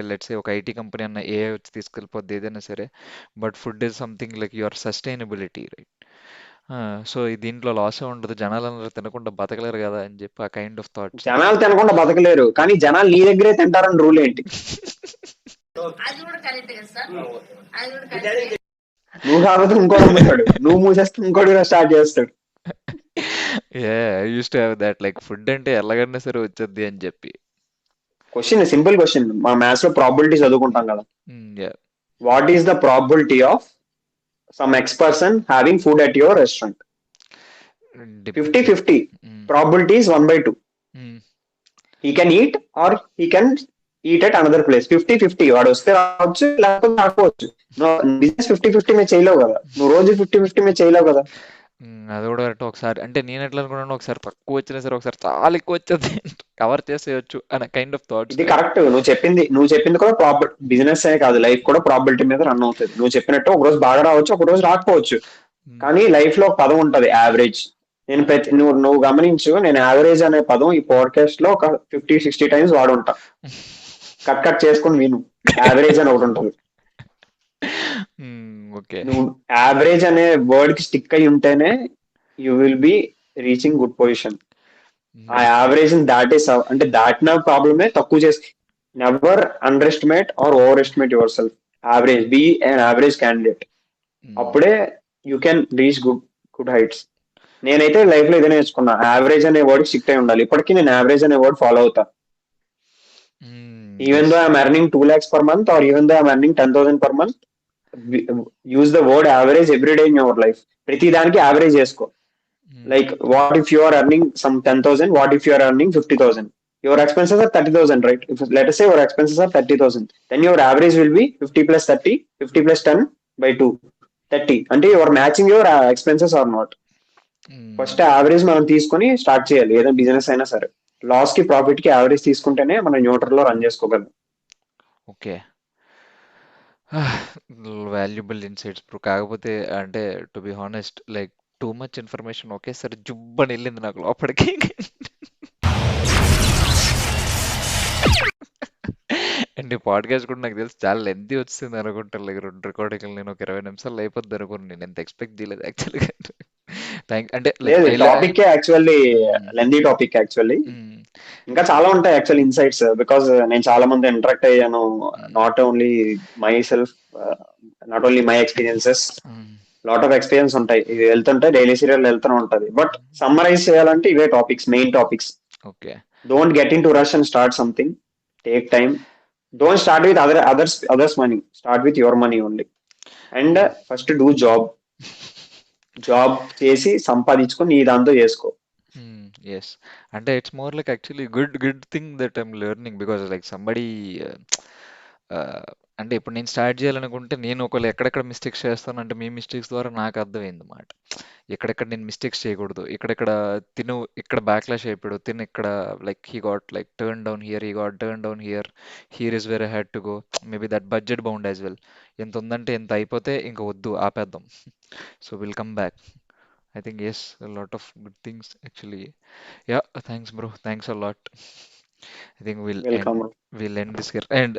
లెట్స్ సే ఒక ఐటీ కంపెనీ అన్న ఏ వచ్చి తీసుకెళ్ళిపోద్ది ఏదైనా సరే, but food is something like your sustainability right. So దీంట్లో లాసే ఉండదు, జనాలందరూ తినకుండా బతకలేరు కదా అని చెప్పి ఆ కైండ్ ఆఫ్ థాట్. జనాలు తినకుండా బతకలేరు, కానీ జనాలు నీ దగ్గరే తింటారని రూల్ ఏంటి? నువ్వు కాకపోతే ఇంకోటి అమ్ముతాడు, నువ్వు మూసేస్తే ఇంకోటి స్టార్ట్ చేస్తాడు. I use to have that, like food అంటే ఎలాగైనా సరే వచ్చేది అని చెప్పి. క్వశ్చన్ సింపుల్ క్వశ్చన్, మన మ్యాథ్స్ లో ప్రాబిలిటీ చదువుకుంటాం కదా. What is the probability of some X person having food at your restaurant? 50-50. Probability is 1/2. He can eat or he can eat at another place. 50-50. వాడు వస్తే రావచ్చు, లేకపోతే రాకపోవచ్చు. బిజినెస్ 50-50 మీద చేయలేవు కదా, నువ్వు రోజు 50-50 మీద చేయలేవు కదా. అది కూడా కరెక్ట్. ఒకసారి అంటే నేను ఎట్లా అనుకున్నాను, ఒకసారి తక్కువ వచ్చినా సరే ఒకసారి చాలా ఎక్కువ వచ్చేది కవర్ చేసేయచ్చు అనే కైండ్ ఆఫ్ థాట్స్. ఇది కరెక్ట్, నువ్వు చెప్పింది కూడా ప్రాబిలిటీ. బిజినెస్ అనే కాదు, లైఫ్ కూడా ప్రాబిలిటీ మీద రన్ అవుతుంది. నువ్వు చెప్పినట్టు ఒక రోజు బాగా రావచ్చు, ఒక రోజు రాకపోవచ్చు. కానీ లైఫ్ లో ఒక పదం ఉంటది, యావరేజ్. నువ్వు గమనించు, నేను యావరేజ్ అనే పదం ఈ పాడ్కాస్ట్ లో ఒక 50-60 times వాడుంటా. కట్ చేసుకుని విను, యావరేజ్ అని ఒకటి ఉంటుంది. నువ్వు యావరేజ్ అనే వర్డ్ కి స్టిక్ అయి ఉంటేనే you will be reaching good position. ఆ యావరేజ్ అంటే దాటిన ప్రాబ్లమే తక్కువ చేసి. Never underestimate or overestimate yourself. Average, be an average candidate. అప్పుడే you can reach good heights. నేనైతే లైఫ్ లో ఇదే నేర్చుకున్నా, యావరేజ్ అనే వర్డ్ స్టిక్ అయి ఉండాలి. ఇప్పటికీ నేను యావరేజ్ అనే వర్డ్ ఫాలో అవుతా. Even though I'm earning 2 lakhs per month or even though I'm earning 10,000 per month, use the word average every day in your life. ప్రతి దానికి యావరేజ్ చేసుకో. Like what if you are earning some 10,000, what if you are earning 50,000, your expenses are 30,000, right? If let us say your expenses are 30,000, then your average will be 50 plus 30, 50 plus 10 by 2, 30. అంటే you are matching your expenses or not. First average మనం తీసుకొని start చేయాలి ఏదైనా business అయినా సరే. Loss కి profit కి average తీసుకుంటేనే మనం న్యూట్రల్ లో రన్ చేసుకోగలం. Okay, valuable insights bro. కాకపోతే అంటే to be honest like too much information ఒకేసారి జుబ్బని వెళ్ళింది నాకు లోపలికి. అండ్ పాడ్కాస్ట్ కూడా నాకు తెలిసి చాలా లెంతీ వచ్చింది అనుకుంటాను. లైక్ 2 recordings నేను ఒక 20 నిమిషాలు అయిపోద్ది అనుకున్నాను. నేను ఎంత ఎక్స్పెక్ట్ చేయలేదు యాక్చువల్గా. అంటే లైక్ లేదు, ఇలా topic actually lengthy topic actually. ఇంకా చాలా ఉంటాయి యాక్చువల్ ఇన్సైట్స్, బికాస్ నేను చాలా మంది ఇంటరాక్ట్ అయ్యాను. Not only my self, not only my experiences, lot of experience ఉంటాయి. ఇవి వెళ్తుంటే డైలీ సీరియల్ వెళ్తూనే ఉంటది. బట్ సమ్మరైజ్ చేయాలంటే ఇవే topics, main topics. Okay. Don't get in to rush and start something. Take time. Don't start with others money, start with your money only. And first do job చేసి సంపాదించుకొని నీ దాంతో చేసుకో. Yes. అంటే it's more like actually good thing that I'm learning because like somebody అంటే ఇప్పుడు నేను start చేయాలనుకుంటే నేను ఒకవేళ ఎక్కడెక్కడ మిస్టేక్స్ చేస్తానంటే మీ మిస్టేక్స్ ద్వారా నాకు అర్థమైంది అన్నమాట. ఎక్కడెక్కడ నేను మిస్టేక్స్ చేయకూడదు, ఇక్కడ బ్యాక్లాష్ అయిపోయాడు, ఇక్కడ like he got like turn down here, here is where I had to go. Maybe that budget bound as well. ఎంత ఉందంటే ఎంత అయిపోతే ఇంకా వద్దు, ఆపేద్దాం. So will come back. I think yes, a lot of good things actually. Yeah, thanks, bro. Thanks a lot. I think Welcome. we'll end this here. And